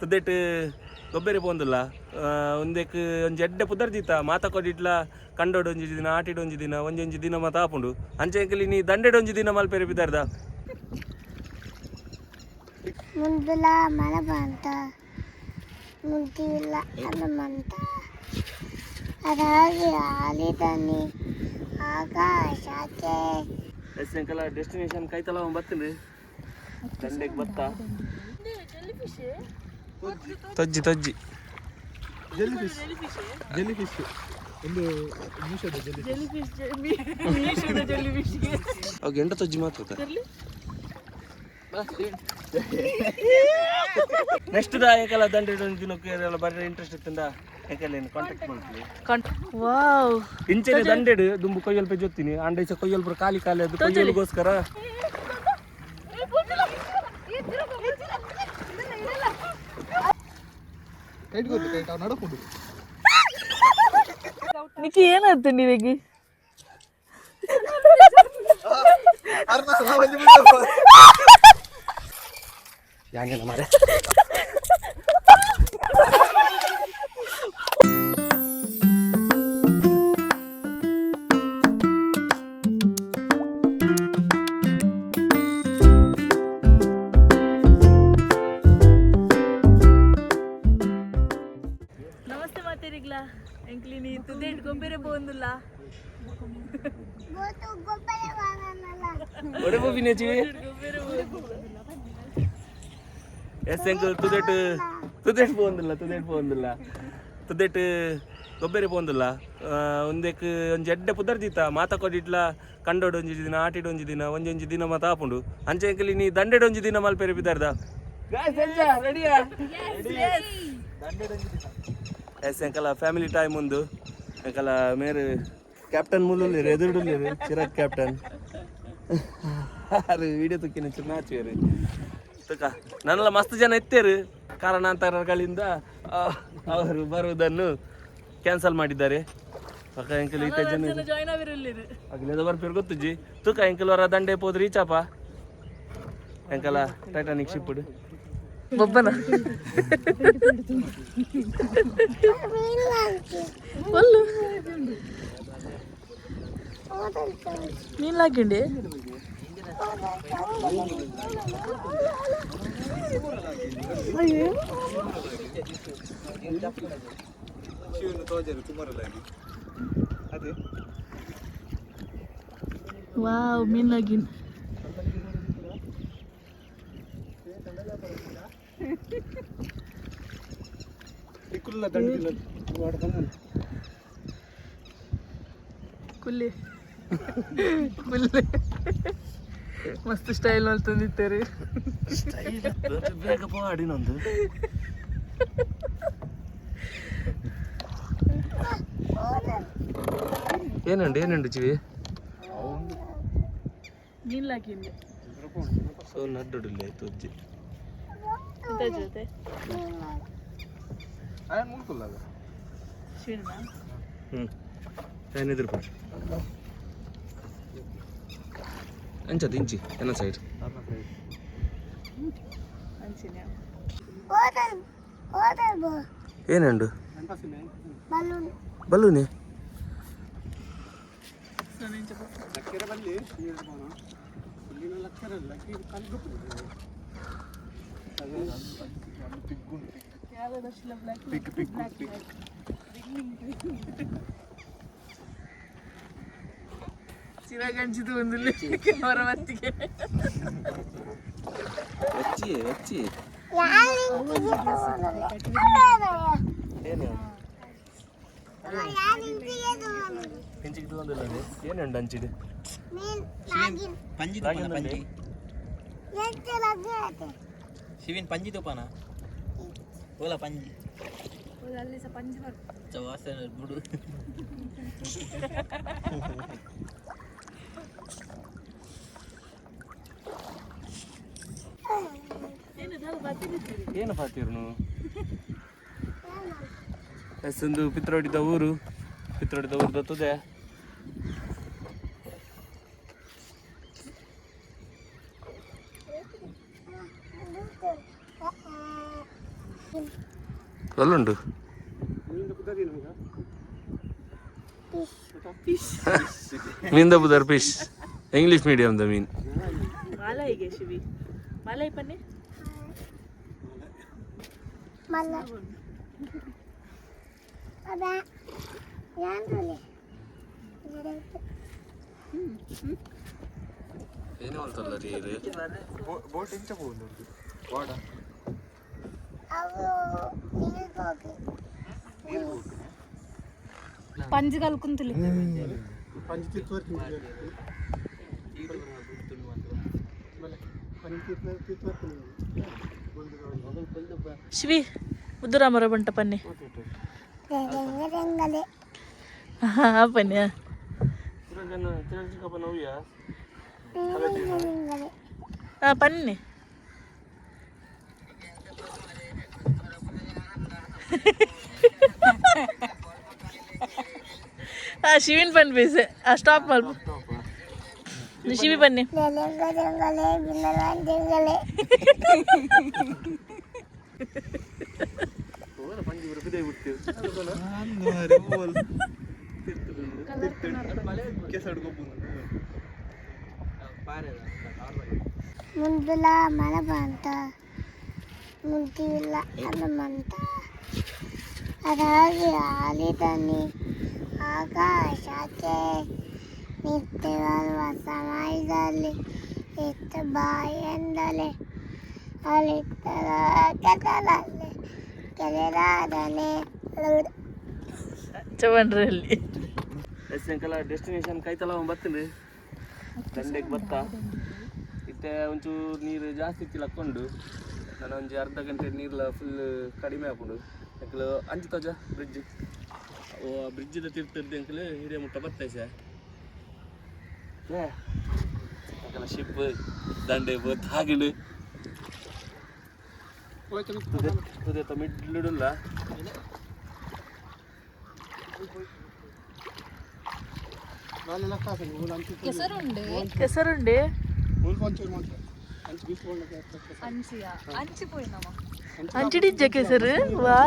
ತುದೇಟ್ ಗೊಬ್ಬರ ಪೋಂದುಲ್ಲ ಒಂದಕ್ಕೆ ಒಂಜಿ ಎಡ್ಡೆ ಪುದರ್ದಿತ್ತ ಮಾತಾಕೊಡಿಟ್ಲ ಕಂಡೋಡು ಒಂಜಿ ದಿನ ಆಟಿಡು ಒಂಜಿ ದಿನ ಒಂಜೊಂಜಿ ದಿನ ಮಾತ ಆಪುಂಡು ಅಂಚೆಂಕಲಿ ನೀ ದಂಡೆಡು ಒಂಜಿ ದಿನ ಮಲ್ಪೆರೆ ಬಿದ್ದಾರ್ದ ಮುಂದಲ ಮಳೆ ಬಂತ ಮುಂದಿಲ್ಲ ಹನುಮಂತ ಅದಾಗಿ ಆಲಿದನಿ ಆಕಾಶಕ್ಕೆ ಎಸ್ಸೆಂಕಲ ಡೆಸ್ಟಿನೇಷನ್ ಕೈತಲ ಬತ್ತೀನಿ ದಂಡೆಗೆ ಬತ್ತ ತಜ್ಜಿ ತಜ್ಜಿ ಜೆಲ್ಲಿಫಿಶ್ ಒಂದು ಮೀಶೋದ ಅವಾಗ ಎಂಟ ತಜ್ಜಿ ಮಾತ್ರ ನೆಕ್ಸ್ಟ್ ಏಕಲ್ಲ ದಂಡೆ ದಿನಕ್ಕೆ ಬರ್ರೆ ಇಂಟ್ರೆಸ್ಟ್ ಇತ್ತಂದ ಏಕಲ್ಲ ಕಾಂಟ್ಯಾಕ್ಟ್ ಮಾಡ್ತೀವಿ ವಾವ್ ಇಂಚೆ ದಂಡೆಡು ದುಂಬು ಕೊಯ್ಯಲ್ಪ ಜೊತ್ತೀನಿ ಅಂಡೈಸ ಕೊಯ್ಯಲ್ಪುರ ಖಾಲಿ ಖಾಲಿ ಅದು ಕೊಯ್ಯಲ್ಗೋಸ್ಕರ ಕೈಟ್ ಗೊತ್ತು ಕೈಟ್ ಅವ್ ನಡಕೊಂಡು ನಿಕ್ಕೆ ಏನಾಯ್ತು ನೀವಿಗೆ ಯಾನೇನ ಮಾರೆ ನಮಸ್ತೆ ಮಾತೇರಿಗ್ಲಾ ಎಂಕ್ಲಿ ನೀ ತುದೇಟ್ ಗೊಬ್ಬರ ಬೋಂದುಲ್ಲ ಗೋತು ಗೊಬ್ಬರ ವಾನನಲ್ಲ ಒಡೆ ಬೋಬಿನೇಚಿ ಎಸ್ಸೆಂಕಲ್ ತುದೇಟ್ ಪೋಂದುಲ್ಲ ತುದೇಟ್ ಗೊಬ್ಬರ ಪೋಂದುಲ್ಲ ಒಂದಕ್ಕೆ ಒಂಜಿ ಎಡ್ಡೆ ಪುದರ್ದಿತ್ತ ಮಾತಾಕೊಡಿಟ್ಲ ಕಂಡೋಡು ಒಂಜಿ ದಿನ ಆಟಿಡು ಒಂಜಿ ದಿನ ಒಂಜೊಂಜಿ ದಿನ ಮಾತ ಆಪುಂಡು ಅಂಚೆಂಕಲಿ ನೀ ದಂಡೆಡು ಒಂಜಿ ದಿನ ಮಲ್ಪೆರೆ ಬಿದ್ದಾರ್ದ ಎಸ್ಸೆಂಕಲ ಫ್ಯಾಮಿಲಿ ಟೈಮ್ ಒಂದು ಎಂಕಲ ಮೇರೆ ಕ್ಯಾಪ್ಟನ್ ಮುಲ್ಲುಲ್ಲೇರು ಎದುರುಡುಲ್ಲೇರು ಚಿರಾಗ್ ಕ್ಯಾಪ್ಟನ್ ಅರೆ ವಿಡಿಯೋ ತುಕ್ಕಿನ ಚುನಾಚಿಯರು ತುಕ ನನ್ನೆಲ್ಲ ಮಸ್ತ್ ಜನ ಎತ್ತೇರು ಕಾರಣಾಂತರಗಳಿಂದ ಅವರು ಬರುವುದನ್ನು ಕ್ಯಾನ್ಸಲ್ ಮಾಡಿದ್ದಾರೆ ಪಕ್ಕ ಎಂಕಲ್ ಈತ ಜನ ಜಾಯ್ನ್ ಆಗಿರಲಿರು ಅಗ್ಲೇದ ಬರ್ಪೇರು ಗೊತ್ತುಜ್ಜಿ ತುಕ ಎಂಕಲ್ ಅವರ ದಂಡೆ ಪೋದ್ರಿ ಈಚಾಪ ಎಂಕಲ ಟೈಟಾನಿಕ್ ಶಿಪ್ ಬೊಬ್ಬನ ಒಲ್ಲು ನೀನ್ ಹಾಕಿಂಡಿ ವಾವ್ ಮೀನ್ ಲಾಗಿನ್ ಕುಲ್ಲಿ ಮಸ್ತ್ ಸ್ಟೈಲ್ ಅಲ್ಲಿ ತಂದಿದ್ದಾರೆ ಬೇಗ ಪಾಡಿನೊಂದು ಏನುಂಡು ಚಿವಿ ಮೀನ್ ಲಾಗಿನ್ ಸೊ ನಡ್ಡುಡಿಲ್ಲ ಆಯ್ತು ಅಜ್ಜಿ ಜೊತೆ ಏನಿದ್ರು ಅಂಚದು ಇಂಚಿ ಎನ್ನ ಸೈಡ್ ಏನುಂಡು ಬಲೂನಿ ಚಿರಾಗ್ ಅಂಚಿದು ಒಂದು ಹೊರ ಮತ್ತಿಗೆ ಹೆಚ್ಚಿ ಏನು ಹೆಂಚಿಗೆ ಒಂದಿಲ್ಲ ಏನುಂಡು ಅಂಚಿಡು ಶಿವಿನ್ ಪಂಜಿ ತುಪಾನ ಓಲಾ ಪಂಜಿ ಅಲ್ಲಿ ಸಹ ಪಂಜಿ ಬರ್ತದೆ ವಾಸನೆ ಬಿಡು ಏನು ಪಾತಿರು ನೀವು ಎಷ್ಟೊಂದು ಪಿತ್ರೊಡಿದ ಊರು ಗೊತ್ತದೆ ಅಲ್ಲುಂಡು ಮೀನ್ದ ಬುದರ್ ಫಿಶ್ ಇಂಗ್ಲಿಷ್ ಮೀಡಿಯಮ್ದ ಮೀನ್ ಮಾಲಾಯಿಗೆ ಶಿವಿ ಮಾಲಾಯಿ ಪನ್ನೆ ಮಲ್ಲ ಅದ ಯಾಂದ್ರಲ್ಲಿ ಏನೋ ಅಂತಲ್ಲ ರೀ ಬೋಟ್ ಇಂಚ പോകുന്നു ವಾಡ ಅವು ನೀರಿಗೆ ಹೋಗಿ ಪಂಜ್ ಕಲ್ಕುಂತಲಿ ಶಿವಿ ಮುದ್ದುರಾಮರ ಬಂಟ ಪನ್ನೆ ರೆಂಗಲೆ ಹಾ ಪನ್ನೆ ರೆಂಗಲೆ ಹಾ ಪನ್ನೆ ಶಿವಿನ್ ಪನ್ ಬೇಸೆ ಸ್ಟಾಪ್ ಮಾಡು ಶಿವಿ ಬನ್ನಿ ರೆಂಗಲೆ ಬಿನ್ನಲ ರೆಂಗಲೆ ಮುಂದಲ ಮಳೆ ಬಂತ ಮುಂದಿಲ್ಲ ಅದು ಮಂತ ಅದಾಗಿ ಆಲಿದನಿ ಆಕಾಶಕ್ಕೆ ನಿತ್ಯವಾದ ಸಮಯದಲ್ಲಿ ಇತ್ತ ಬಾಯೆಂದಲೇ ಅಲಿತ್ತರ ಕೆದಲಲ್ಲಿ ಕೆದರಾದನೆ ಚವನ್ರಲ್ಲಿ ಸಾಯಂಕಾಲ ಡೆಸ್ಟಿನೇಷನ್ ಕೈತಲ ಬರ್ತೀನಿ ದಂಡೆಗೆ ಬತ್ತ ಇತ್ತೆ ಒಂಚೂರು ನೀರು ಜಾಸ್ತಿ ಇತ್ತಿಲ್ಲ ಹಾಕ್ಕೊಂಡು ನಾನು ಒಂದು ಅರ್ಧ ಗಂಟೆ ನೀರ್ಲ ಫುಲ್ ಕಡಿಮೆ ಹಾಕೊಂಡು ಅಂಕಲ್ ಅಂಚು ತೋಜ ಬ್ರಿಡ್ಜ್ ಬ್ರಿಡ್ಜಿದ ತಿರ್ತಿರ್ದು ಅಂಕಲ್ ಹಿರಿಯ ಮುಟ್ಟ ಬರ್ತಾಯಿ ಸರ್ ಅಂಕಲ್ ಶಿಪ್ ದಂಡೆ ಬೋತ್ ಹಾಗಿಲು ಮಿಡ್ಲಿಡಲ್ಲ ಕೆಸರುಂಡೆ ಅಂಚಿಡಿಜ್ಜ ಕೆಸರು ವಾ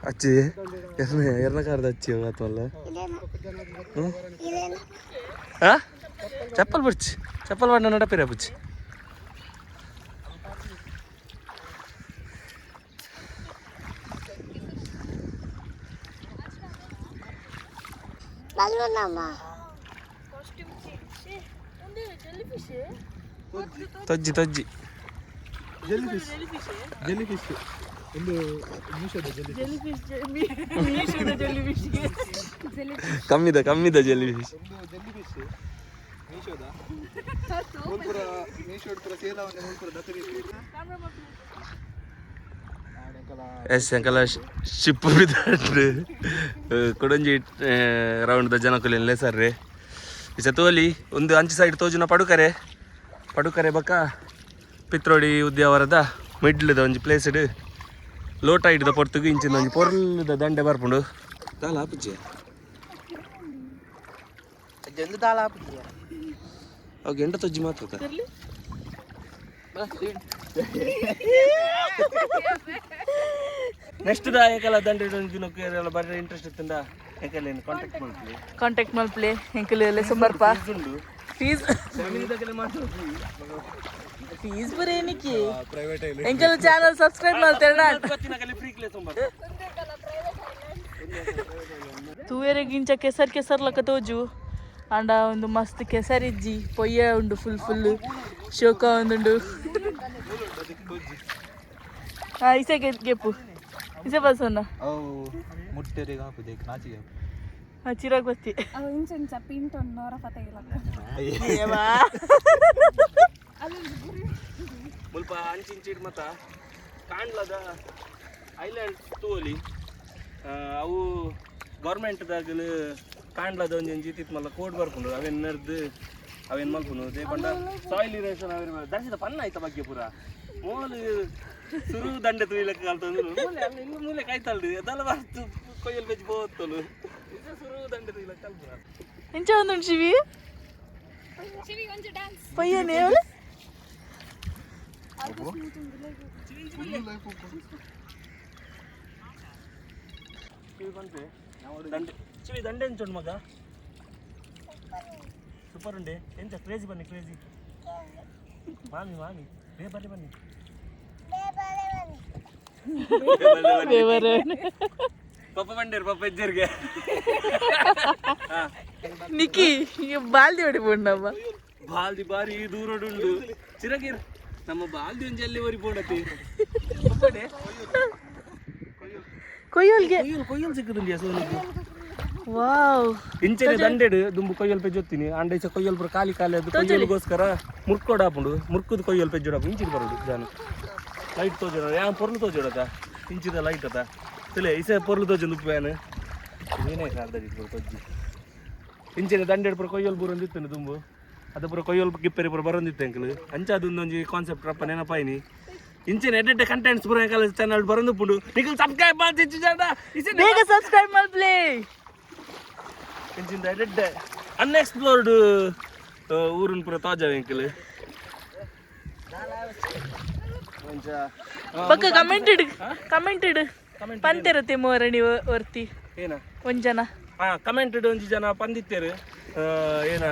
ಅಚ್ಚಿ ಎರ್ನಕಾರದ ಅಚ್ಚಿ ಮಾತಲ್ಲ ಚಪ್ಪಲ್ ಬಿಡ್ಚಿ ಚಪ್ಪಲ್ ಬಣ್ಣ ನಡಪಿರ ಬುಚ್ಚಿ ಬಲ್ವನಮ್ಮ ತೊಜ್ಜಿ ತೊಜ್ಜಿ ಜೆಲ್ಲಿ ಫಿಶ್ ಒಂದು ಮೀಶೋದ ಕಮ್ಮಿದ ಜೆಲ್ಲಿ ಫಿಶ್ ಒಂದು ಜೆಲ್ಲಿ ಫಿಶ್ ಮೀಶೋದ ಮೂಲ್ಪುರ ಮೀಶೋಡ್ ಪುರ ಸೇಲಾವನೆ ಮೂಲ್ಪುರ ದಸರಿ ಎಸ್ ಅಂಕಲ ಶಿಪ್ ಬಿದ್ದಾಡ್ರಿ ಕೊಡಂಜಿ ರೌಂಡ್ ದ ಜನಕುಲೆಲ್ಲ ಸರ್ರಿ ಇಸ ತೋಲಿ ಒಂದು ಅಂಚು ಸೈಡ್ ತೋಜುನ ಪಡುಕರೆ ಬಕ್ಕ ಪಿತ್ರೋಡಿ ಉದ್ಯಾವರದ ಮಿಡ್ಲದ ಒಂಜಿ ಪ್ಲೇಸ್ ಇಡು ಲೋಟ ಹಿಡ್ದ ಪೊರ್ತುಗು ಇಂಚಿನ ಒಂಜಿ ಪೊರ್ಲದ ದಂಡೆ ಬರ್ಪುಂಡು ದಾಲ ಹಾಪುಚ್ಚಿ ಜಲ್ದಿ ದಾಳ ಹಾಕ್ಬಿಟ್ಟಿದ್ಯಾ ಅವಾಗ ಎಂಟ ತೊಜ್ಜಿ ಮಾತ್ರ ನೆಕ್ಸ್ಟ್ ಏಕಲ ದಂಡೆ ದಿನಕ್ಕೆ ಎಲ್ಲ ಬರೀ ಇಂಟ್ರೆಸ್ಟ್ ಇತ್ತಂದ ಏಕಲ್ಲ ಕಾಂಟ್ಯಾಕ್ಟ್ ಮಲ್ಪ್ಲೆ ಎಂಕಲ್ ಎಲ್ಲ ಸುಮಾರ್ಪ ಉಂಟು ಫೀಸ್ ಫೀಸ್ ಬರೇನಿಕ್ಕೆ ಎಂಕಲ್ ಚಾನಲ್ ಸಬ್ಸ್ಕ್ರೈಬ್ ಮಾಡ್ತೇನೆ ತೂವೆರೆಗಿಂಚ ಕೆಸರ್ ಲಕ್ಕ ತೋಜು ಅಂಡ ಒಂದು ಮಸ್ತ್ ಕೆಸರಿಜ್ಜಿ ಪೊಯ್ಯ ಉಂಡು ಫುಲ್ ಶೋಕ ಒಂದುಂಡು ಇಸೆ ಗೆಪ್ಪು ಇಸೆ ಬಸನ್ನ ಅವು ಮುಟ್ಟೆರಿಗೆ ಹಾಕುದು ನಾಚಿಗೆ ಚಿರಾಗ್ ಬಸ್ತಿ ಮುಲ್ಪ ಅಂಚಿಂಚಿಡ್ ಮತ್ತ ಕಾಣ್ಲದ ಐಲ್ಯಾಂಡ್ ತೂಲಿ ಅವು ಗೌರ್ಮೆಂಟ್ದಾಗಲು ಕಾಣ್ಲದ ಒಂದು ಜೀತಿತ್ ಮಲ್ಲ ಕೋಡ್ ಬರ್ಕೊಂಡು ಅವೇನು ನಡ್ದು ಅವೇನು ಮಲ್ಕೊಂಡು ದೇ ಬಂಡ ಸಾಯಿಲ್ ಇರೇಷನ್ ಅವೇನು ದರ್ಶಿದ ಪನ್ನ ಆಯ್ತ ಬಗ್ಗೆ ಪೂರ ಮೂಲು ಸುರು ದಂಡೆ ತುಳಿಲಕ್ಕೆ ಕಾಲ್ತಂದ್ರು ಮೂಲೆ ಅಲ್ಲಿ ಇನ್ನು ಮೂಲೆ ಕಾಯ್ತಲ್ರಿ ಅದೆಲ್ಲ ಬರ್ತು ಕೊಯ್ಯಲ್ ಬೆಚ್ಚಿ ಹೋಗ್ತಲು ಇದು ಸುರು ದಂಡೆ ತುಳಿಲಕ್ಕೆ ಕಾಲ್ಪುರ ಎಂಚ ಒಂದು ಶಿವಿ ಪೊಯ್ಯನೇ ಚಿವಿ ದಂಡೆ ಎಂಚುಂಡು ಮಗ ಸೂಪರ್ ಉಂಡೆ ಎಂತ ಕ್ರೇಜಿ ಬನ್ನಿ ಕ್ರೇಜಿ ಮಾಮಿ ಮಾಮಿ ಬರ್ರಿ ಬನ್ನಿ ಪಪ್ಪ ಬಂಡೇರು ಪಪ್ಪ ಎಜ್ಜರ್ಗೆ ನಿಕ್ಕಿ ಈಗ ಬಾಲ್ದಿ ಹೊಡಿಬೋಣಮ್ಮ ಬಾಲ್ದಿ ಬಾರಿ ದೂರಡುಂಡು ಚಿರಗಿರ್ ನಮ್ಮ ಬಾಲ್ದಿ ಒಂಜಿ ಅಲ್ಲಿ ಒರಿ ಬೋಡತಿ ಕೊಯ್ಯಲ್ಗೆ ಕೊಯ್ಯಲ್ ಸಿಕ್ಕದಿಲ್ಲ ಸೋನಿಗೆ ವಾವ್ ಇಂಚೆನೆ ದಂಡೆಡು ದುಂಬು ಕೊಯ್ಯಲ್ ಪೆಜ್ಜೊತ್ತೀನಿ ಅಂಡೈಸ ಕೊಯ್ಯಲ್ ಪುರ ಖಾಲಿ ಖಾಲಿ ಅದು ಕೊಯ್ಯಲ್ಗೋಸ್ಕರ ಮುರ್ಕೋಡಾಪುಂಡು ಮುರ್ಕುದು ಕೊಯ್ಯಲ್ ಪೆಜ್ಜೊಡಾಪು ಇಂಚಿನ ಬರೋದು ಜಾನು ಲೈಟ್ ತೋಜೋಡ ಯಾ ಪೊರ್ಲು ತೋಜೋಡದ ಇಂಚಿದ ಲೈಟ್ ಅದ ತಿಳಿ ಇಸೆ ಪೊರ್ಲು ತೋಜೊಂದು ಉಪ್ಪೇನು ಏನೇ ಕಾಲದಲ್ಲಿ ತೊಜ್ಜಿ ಇಂಚಿನ ದಂಡೆಡು ಪುರ ಕೊಯ್ಯಲ್ ಬೂರೊಂದಿತ್ತೇನೆ ದುಂಬು ಅದು ಪುರ ಕೊಯ್ಯಲ್ ಗಿಪ್ಪೆರಿ ಪುರ ಬರೋಂದಿತ್ತು ಅಂಕಲ್ ಅಂಚಾದೊಂದೊಂಜಿ ಕಾನ್ಸೆಪ್ಟ್ ರಪ್ಪ ನೆನಪಾಯಿನಿ ಇಂಚಿನ ಎಡ್ಡೆ ಕಂಟೆಂಟ್ಸ್ ಪುರ ಕಾಲ ಚಾನಲ್ ಬರೋದು ಪುಂಡು ನಿಖಿಲ್ ಸಬ್ಸ್ಕ್ರೈಬ್ ಮಾಡ್ತಿಚ್ಚು ಜಾಡ ಬೇಗ ಸಬ್ಸ್ಕ್ರೈಬ್ ಮಾಡ್ಲೇ ಇಂಚಿಂದ ಎಡ್ಡೆ ಅನ್ಎಕ್ಸ್ಪ್ಲೋರ್ಡ್ ಊರಿನ ಪುರ ತಾಜಾ ಅಂಕಲ್ ಪಕ್ಕ ಕಮೆಂಟೆಡ್ ಪಂತೆರತ್ತೆ ಮೋರಣಿ ವರ್ತಿ ಏನ ಒಂಜನ ಕಮೆಂಟೆಡ್ ಒಂಜಿ ಜನ ಪಂದಿತ್ತೇರು ಏನ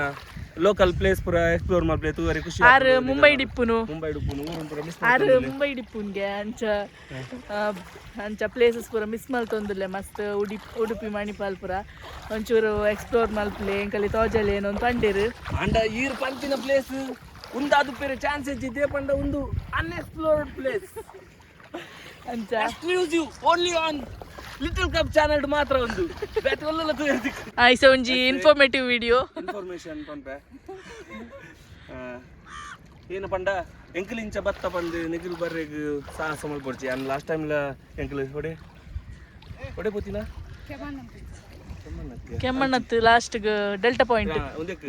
ಲೋಕಲ್ ಪ್ಲೇಸ್ ಪುರ ಎಕ್ಸ್ಪ್ಲೋರ್ ಮಾಡ್ಲೇ ತೂವರೆ ಖುಷಿ ಆರು ಮುಂಬೈ ಡಿಪ್ಪುನು ಊರಿನ ಪುರ ಮಿಸ್ ಆರು ಮುಂಬೈ ಡಿಪ್ಪುನ್ಗೆ ಅಂಚ ಪ್ಲೇಸಸ್ ಪೂರ ಮಿಸ್ ಮಲ್ತೊಂದುಲ್ಲೆ ಮಸ್ತ್ ಉಡುಪಿ ಮಣಿಪಾಲ್ ಪುರ ಒಂಚೂರು ಎಕ್ಸ್ಪ್ಲೋರ್ ಮಲ್ಪಲೆ ಎಂಕಲ್ಲಿ ತೋಜಲೆ ಏನೋ ಅಂತ ಅಂಡೇರು ಅಂಡ ಈರ್ ಪಂಚಿನ ಪ್ಲೇಸ್ ಉಂದಾದು ಬೇರೆ ಚಾನ್ಸ್ ಹೆಚ್ಚಿದೆ ಪಂಡ ಒಂದು ಅನ್ಎಕ್ಸ್ಪ್ಲೋರ್ಡ್ ಪ್ಲೇಸ್ ಅಂಚ exclusive only on little cup channel ಮಾತ್ರ ಒಂದು ಬೆಟ್ಟೊಲ್ಲ ಐಸ ಒಂಜಿ ಇನ್ಫಾರ್ಮೇಟಿವ್ ವಿಡಿಯೋ ಇನ್ಫಾರ್ಮೇಶನ್ ಪಂಪೆ ಏನು ಪಂಡ ಎಂಕಲ್ ಇಂಚ ಬತ್ತ ಬಂದು ನಿಖಿಲ್ ಬರ್ರೆಗ್ ಸಾಹಸ ಮಲ್ಪಡ್ಚಿ ಅನ್ ಲಾಸ್ಟ್ ಟೈಮ್ ಎಂಕಲ್ ಹೊಡೆ ಪೋತಿನ ಕೆಮ್ಮಣ್ಣತ್ತು last delta point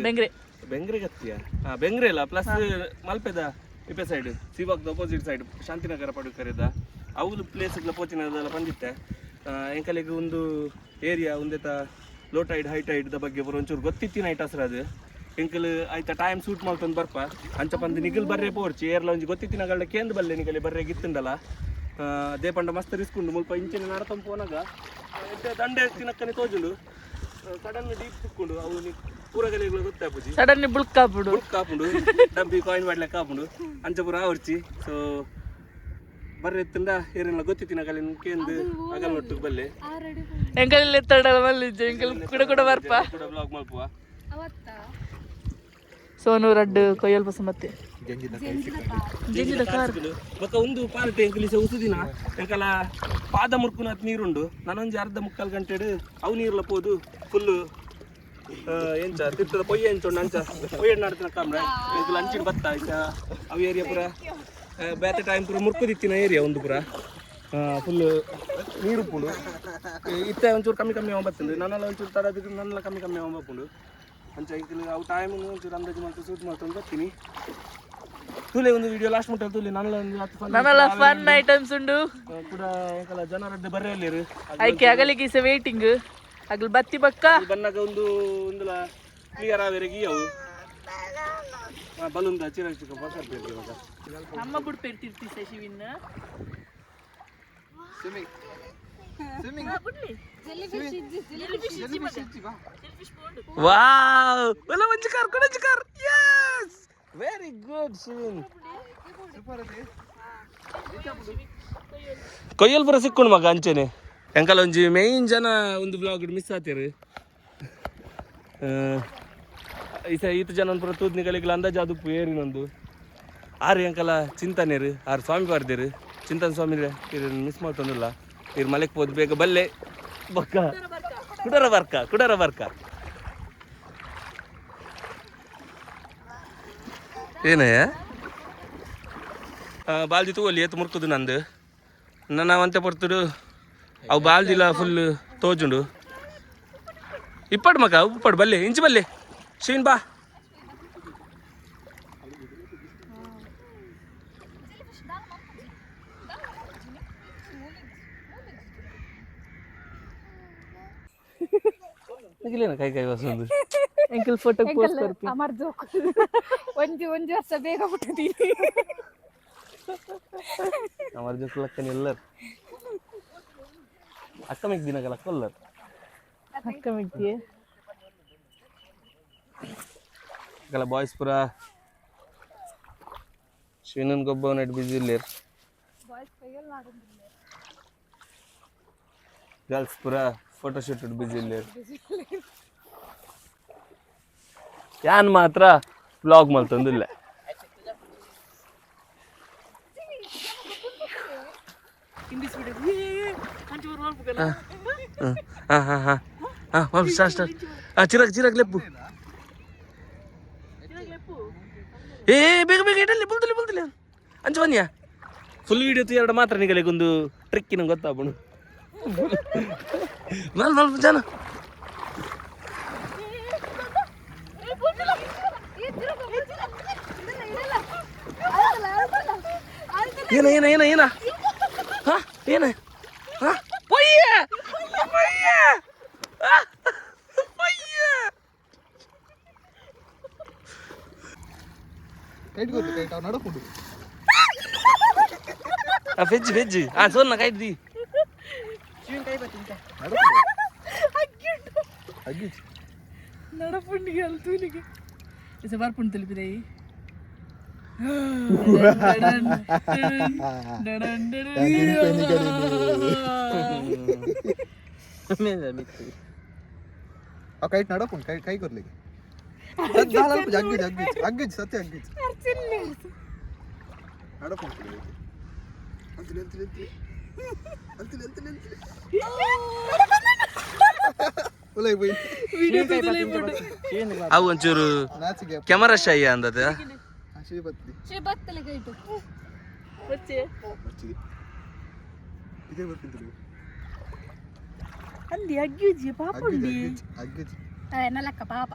Bengre Bengre ಗತ್ತಿಯ ಬೆಂಗ್ರೆ ಇಲ್ಲ ಪ್ಲಸ್ ಮಲ್ಪೆದ ಇಪೆ ಸೈಡ್ ಸಿವಾಗ್ದ ಅಪೋಸಿಟ್ ಸೈಡ್ ಶಾಂತಿನಗರ ಪಡು ಕರೆದ ಅವಳು ಪ್ಲೇಸ್ಗಳ ಪೋಚಿನದೆಲ್ಲ ಬಂದಿತ್ತೆ ಎಂಕಲಿಗೆ ಒಂದು ಏರಿಯಾ ಒಂದೇತ ಲೋ ಟೈಡ್ ಹೈ ಟೈಡ್ ಬಗ್ಗೆ ಬರೋ ಒಂಚೂರು ಗೊತ್ತಿತ್ತಿನ ಐಟ್ ಹಸ್ರ ಅದು ಎಂಕಲ್ ಆಯ್ತಾ ಟೈಮ್ ಸೂಟ್ ಮಾಡ್ಕೊಂಡು ಬರ್ಪ ಅಂಚ ಬಂದು ನಿಖಿಲ್ ಬರ್ರೆ ಪೋರ್ಚಿ ಏರ್ಲ ಒಂಜಿ ಗೊತ್ತಿತ್ತಿನಗಳ ಕೇಂದ್ರ ಬಲ್ಲೆ ನಿಖಲಿ ಬರ್ರೆ ಗಿತ್ತುಂಡಲ್ಲ ದೇಪಂಡ ಮಸ್ತ್ ರಿಸ್ಕ್ ಉಂಡು ಮುಲ್ಪ ಇಂಚಿನ ನಡತಂಪ ಪೋನಾಗ ದಂಡೆ ತಿನ್ನಕ್ಕನೆ ತೋಜುಂಡು ಸಡನ್ ಡೀಪ್ ಸಿಕ್ಕೊಂಡು ಅವು ಪೂರಗಲಿಗಳು ಗೊತ್ತಾಪುಜಿ ಸಡನ್ ಬುಲ್ಕ್ ಕಾಪುಡು ಕಾಪುಂಡು ಡಬ್ಬಿ ಕಾಯಿನ್ ಮಾಡ್ಲಿಕ್ಕೆ ಕಾಪುಂಡು ಅಂಚ ಪೂರ ಆವರ್ಚಿ ಸೊ ಬರ್ರೆ ಎತ್ತಂಡ ಏನೆಲ್ಲ ಗೊತ್ತಿತ್ತಿನ ಕಲಿನ ಕೇಂದು ಅಗಲ್ ನೋಟ್ಟು ಬಲ್ಲೆ ಎಂಕಲ್ ಎತ್ತಡ ಮಲ್ಲಿಜ್ಜೆ ಎಂಕಲ್ ಕೂಡ ಬರ್ಪ ಕೂಡ ಬ್ಲಾಗ್ ಮಲ್ಪುವ ಸೋನು ರಡ್ಡು ಕೊಯ್ಯಲ್ ಪಸ ಮತ್ತೆ ಜಂಜಿದ ಕಾರ್ ಬೊಕ್ಕ ಒಂದು ಪಾರ್ಟಿ ಎಂಕಲಿಸ ಉಸುದಿನ ಎಂಕಲ ಪಾದ ಮುರ್ಕುನತ್ ನೀರುಂಡು ನಾನೊಂಜಿ ಅರ್ಧ ಮುಕ್ಕಾಲು ಗಂಟೆಡು ಅವು ನೀರ್ಲ ಪೋದು ಫುಲ್ಲು ಎಂಚ ತಿರ್ತದ ಪೊಯ್ಯ ಎಂಚುಂಡು ಅಂಚ ಪೊಯ್ಯ ನಡ್ತಿನ ಕಾಮ್ರೆ ಎಂಕಲ್ ಅಂಚಿನ ಬತ್ತ ಆಯ್ತ ಅವು ಏರಿಯಾ ಪುರ ಬೇತೆ ಟೈಮ್ ಪುರ ಮುರ್ಕುದಿತ್ತಿನ ಏರಿಯಾ ಒಂದು ಪುರ ಫುಲ್ ನೀರು ಉಪ್ಪುಂಡು ಇತ್ತೆ ಒಂಚೂರು ಕಮ್ಮಿ ಬರ್ತಂದು ನನ್ನೆಲ್ಲ ಒಂಚೂರು ತಡ ಬಿದ್ದು ನನ್ನೆಲ್ಲ ಕಮ್ಮಿ ಬಪ್ಪುಂಡು ಅಂಚ ಇಂಕಲ್ ಅವು ಟೈಮ್ ಒಂಚೂರು ಅಂದಾಜು ಮಾಡ್ತಾ ಶೂಟ್ ಮಾಡ್ಕೊಂಡು ಬರ್ತೀನಿ ತೂಲೆ ಒಂದು ವಿಡಿಯೋ ಲಾಸ್ಟ್ ಮುಟ್ಟ ತೂಲೆ ನನ್ನೆಲ್ಲ ಫನ್ ಐಟಮ್ಸ್ ಉಂಡು ಕೂಡ ಎಂಕಲ ಜನರದ್ದು ಬರ್ರೆ ಅಲ್ಲಿರು ಐಕೆ ಅಗಲಿಗೆ ಇಸ ವೇಟಿಂಗ್ ಅಗಲ್ ಬತ್ತಿ ಬಕ್ಕ ಬನ್ನಾಗ ಒಂದುಲ ಕ್ಲಿಯರ್ ಆವೇರೆಗೆ ಅವು ಬಲೂನ್ದ ಚಿಕ್ಕ ಬಸರ್ ಬೇರೆ ಇವಾಗ ನಮ್ಮ ಬುಡ್ಪೇರ್ತಿರ್ತಿ ಶಶಿವಿನ್ ವಾವ್ ಒಳ್ಳೆ ಮಂಚಿ ಕಾರ್ ಯಸ್ ವೆರಿ ಗುಡ್ ಶಿವಿನ್ ಕೊಯ್ಯಲ್ ಪುರ ಸಿಕ್ಕೊಂಡು ಮಗ ಅಂಚೆನೆ ಎಂಕಲ್ ಒಂಜಿ ಮೇಯ್ನ್ ಜನ ಒಂದು ಬ್ಲಾಗ್ ಮಿಸ್ ಆತೀರು ಈತ ಜನ ಪುರ ತೂದ್ನಿಗಳಿಗೆಲ್ಲ ಅಂದಾಜು ಅದು ಏರಿನೊಂದು ಆರು ಎಂಕಲ ಚಿಂತನೆರು ಆರು ಸ್ವಾಮಿ ಬರ್ದೇರು ಚಿಂತನ್ ಸ್ವಾಮಿ ಮಿಸ್ ಮಾಡ್ತಂದಿಲ್ಲ ಇವ್ರು ಮಲೆಗೆ ಹೋದ್ ಬೇಗ ಬಲ್ಲೆ ಬಕ್ಕ ಕುಡರ ಬರ್ಕ ಏನಯ್ಯ ಬಾಲ್ದಿ ತಗೋಲಿ ಎತ್ತು ಮುರ್ಕುದು ನಂದು ನನ್ನ ಅವಂತೆ ಪಡ್ತುಡು ಅವು ಬಾಲ್ದಿಲ್ಲ ಫುಲ್ ತೋಜುಂಡು ಇಪ್ಪಡು ಮಗ ಉಪ್ಪಡು ಬಲ್ಲೆ ಇಂಚು ಬಲ್ಲೆ ಶೀನ್ ಬಾ ಕೈ ವಸಂದು ಎಂಕಲ್ ಫೋಟೋ ಪೋಸ್ಟ್ ಕೊರ್ಪಿ ಅಮರ್ ಜೋಕ್ ಒಂಜಿ ವರ್ಷ ಬೇಗ ಹುಟ್ಟಿದೀನಿ ಅಮರ್ ಜೋಕ್ ಲಕ್ಕನ ಎಲ್ಲರ್ ಅಕ್ಕ ಮಿಕ್ ದಿನಗಳ ಕೊಲ್ಲರ್ ಅಕ್ಕ ಮಿಕ್ಕಿಯೇ ಗಲ ಬಾಯ್ಸ್ ಪುರ ಶ್ರೀನನ್ ಗೊಬ್ಬ ನೆಟ್ ಬಿಜಿ ಇಲ್ಲೇರ್ ಗರ್ಲ್ಸ್ ಪುರ ಫೋಟೋ ಶೂಟ್ ಬಿಜಿ ಇಲ್ಲೇರ್ ಯಾನ್ ಮಾತ್ರ ವ್ಲಾಗ್ ಮಲ್ತಂದಿಲ್ಲ ಚಿರಕ್ ಲೆಪ್ಪು ಏ ಬೇಗ ಬೇಗ ಇಡಲಿ ಬುಲ್ತಲಿ ಅಂಚು ಬನ್ನಿಯಾ ಫುಲ್ ವಿಡಿಯೋ ಎರಡು ಮಾತ್ರ ನಿಗಲಿಗೆ ಒಂದು ಟ್ರಿಕ್ಕಿನ ಗೊತ್ತಾಗ್ಬಣು ಮಲ್ ಜನ ಏನ ಹಾ ಏನ ಹಾ ಪೊಯ್ಯ ಕೈಟ್ ಗೊತ್ತು ಕೈಟ್ ಅವ್ ನಡಕೊಂಡು ವೆಜ್ ಸೋನ್ನ ಕೈಟ್ ದಿ ನಡಪುಂಡಿಗೆ ಅಲ್ತೂಲಿಗೆ ಇಸ ಬರ್ಪುಂಡು ತಲುಪಿದೆ ಆ ಕೈಟ್ ನಡಕೊಂಡು ಕೈ ಕೊರ್ಲಿಕ್ಕೆ ಅಗ್ಗಿಜ್ ಸತ್ಯ ಅಗ್ಗಿಜ್ ನಡಕೊಂಡು ಅವು ಒಂಚೂರು ಕ್ಯಾಮರಾ ಶೈ ಅಂದದ ಅಂದಿ ಅಗ್ಗಿಜಿ ಪಾಪುಂಡಿ ಲೆಕ್ಕ ಪಾಪ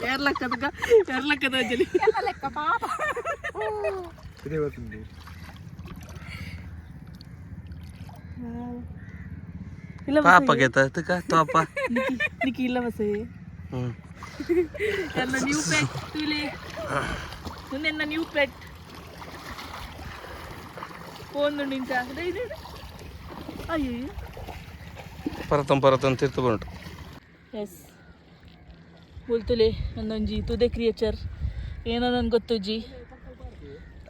ಎರ್ಲಕ್ಕದ ಜಲಿ ಲೆಕ್ಕ ಪಾಪ ಪಾಪ ಗೆತ್ತ ತೋಪ ನಿಕ್ಕಿ ಇಲ್ಲ ಬಸೆ ನನ್ನ ನ್ಯೂ ಪೆಟ್ ತುಲಿ ನನ್ನ ನ್ಯೂ ಪೆಟ್ ಫೋನ್ ನಿಂತ ಅಯ್ಯೋ ಪರತಂ ತಿರ್ತುಕೊಂಡು ಎಸ್ ಬುಲ್ತುಲೆ ನನ್ನೊಂಜಿ ತುದೆ ಕ್ರಿಯೇಚರ್ ಏನೋ ನನ್ಗೆ ಗೊತ್ತುಜ್ಜಿ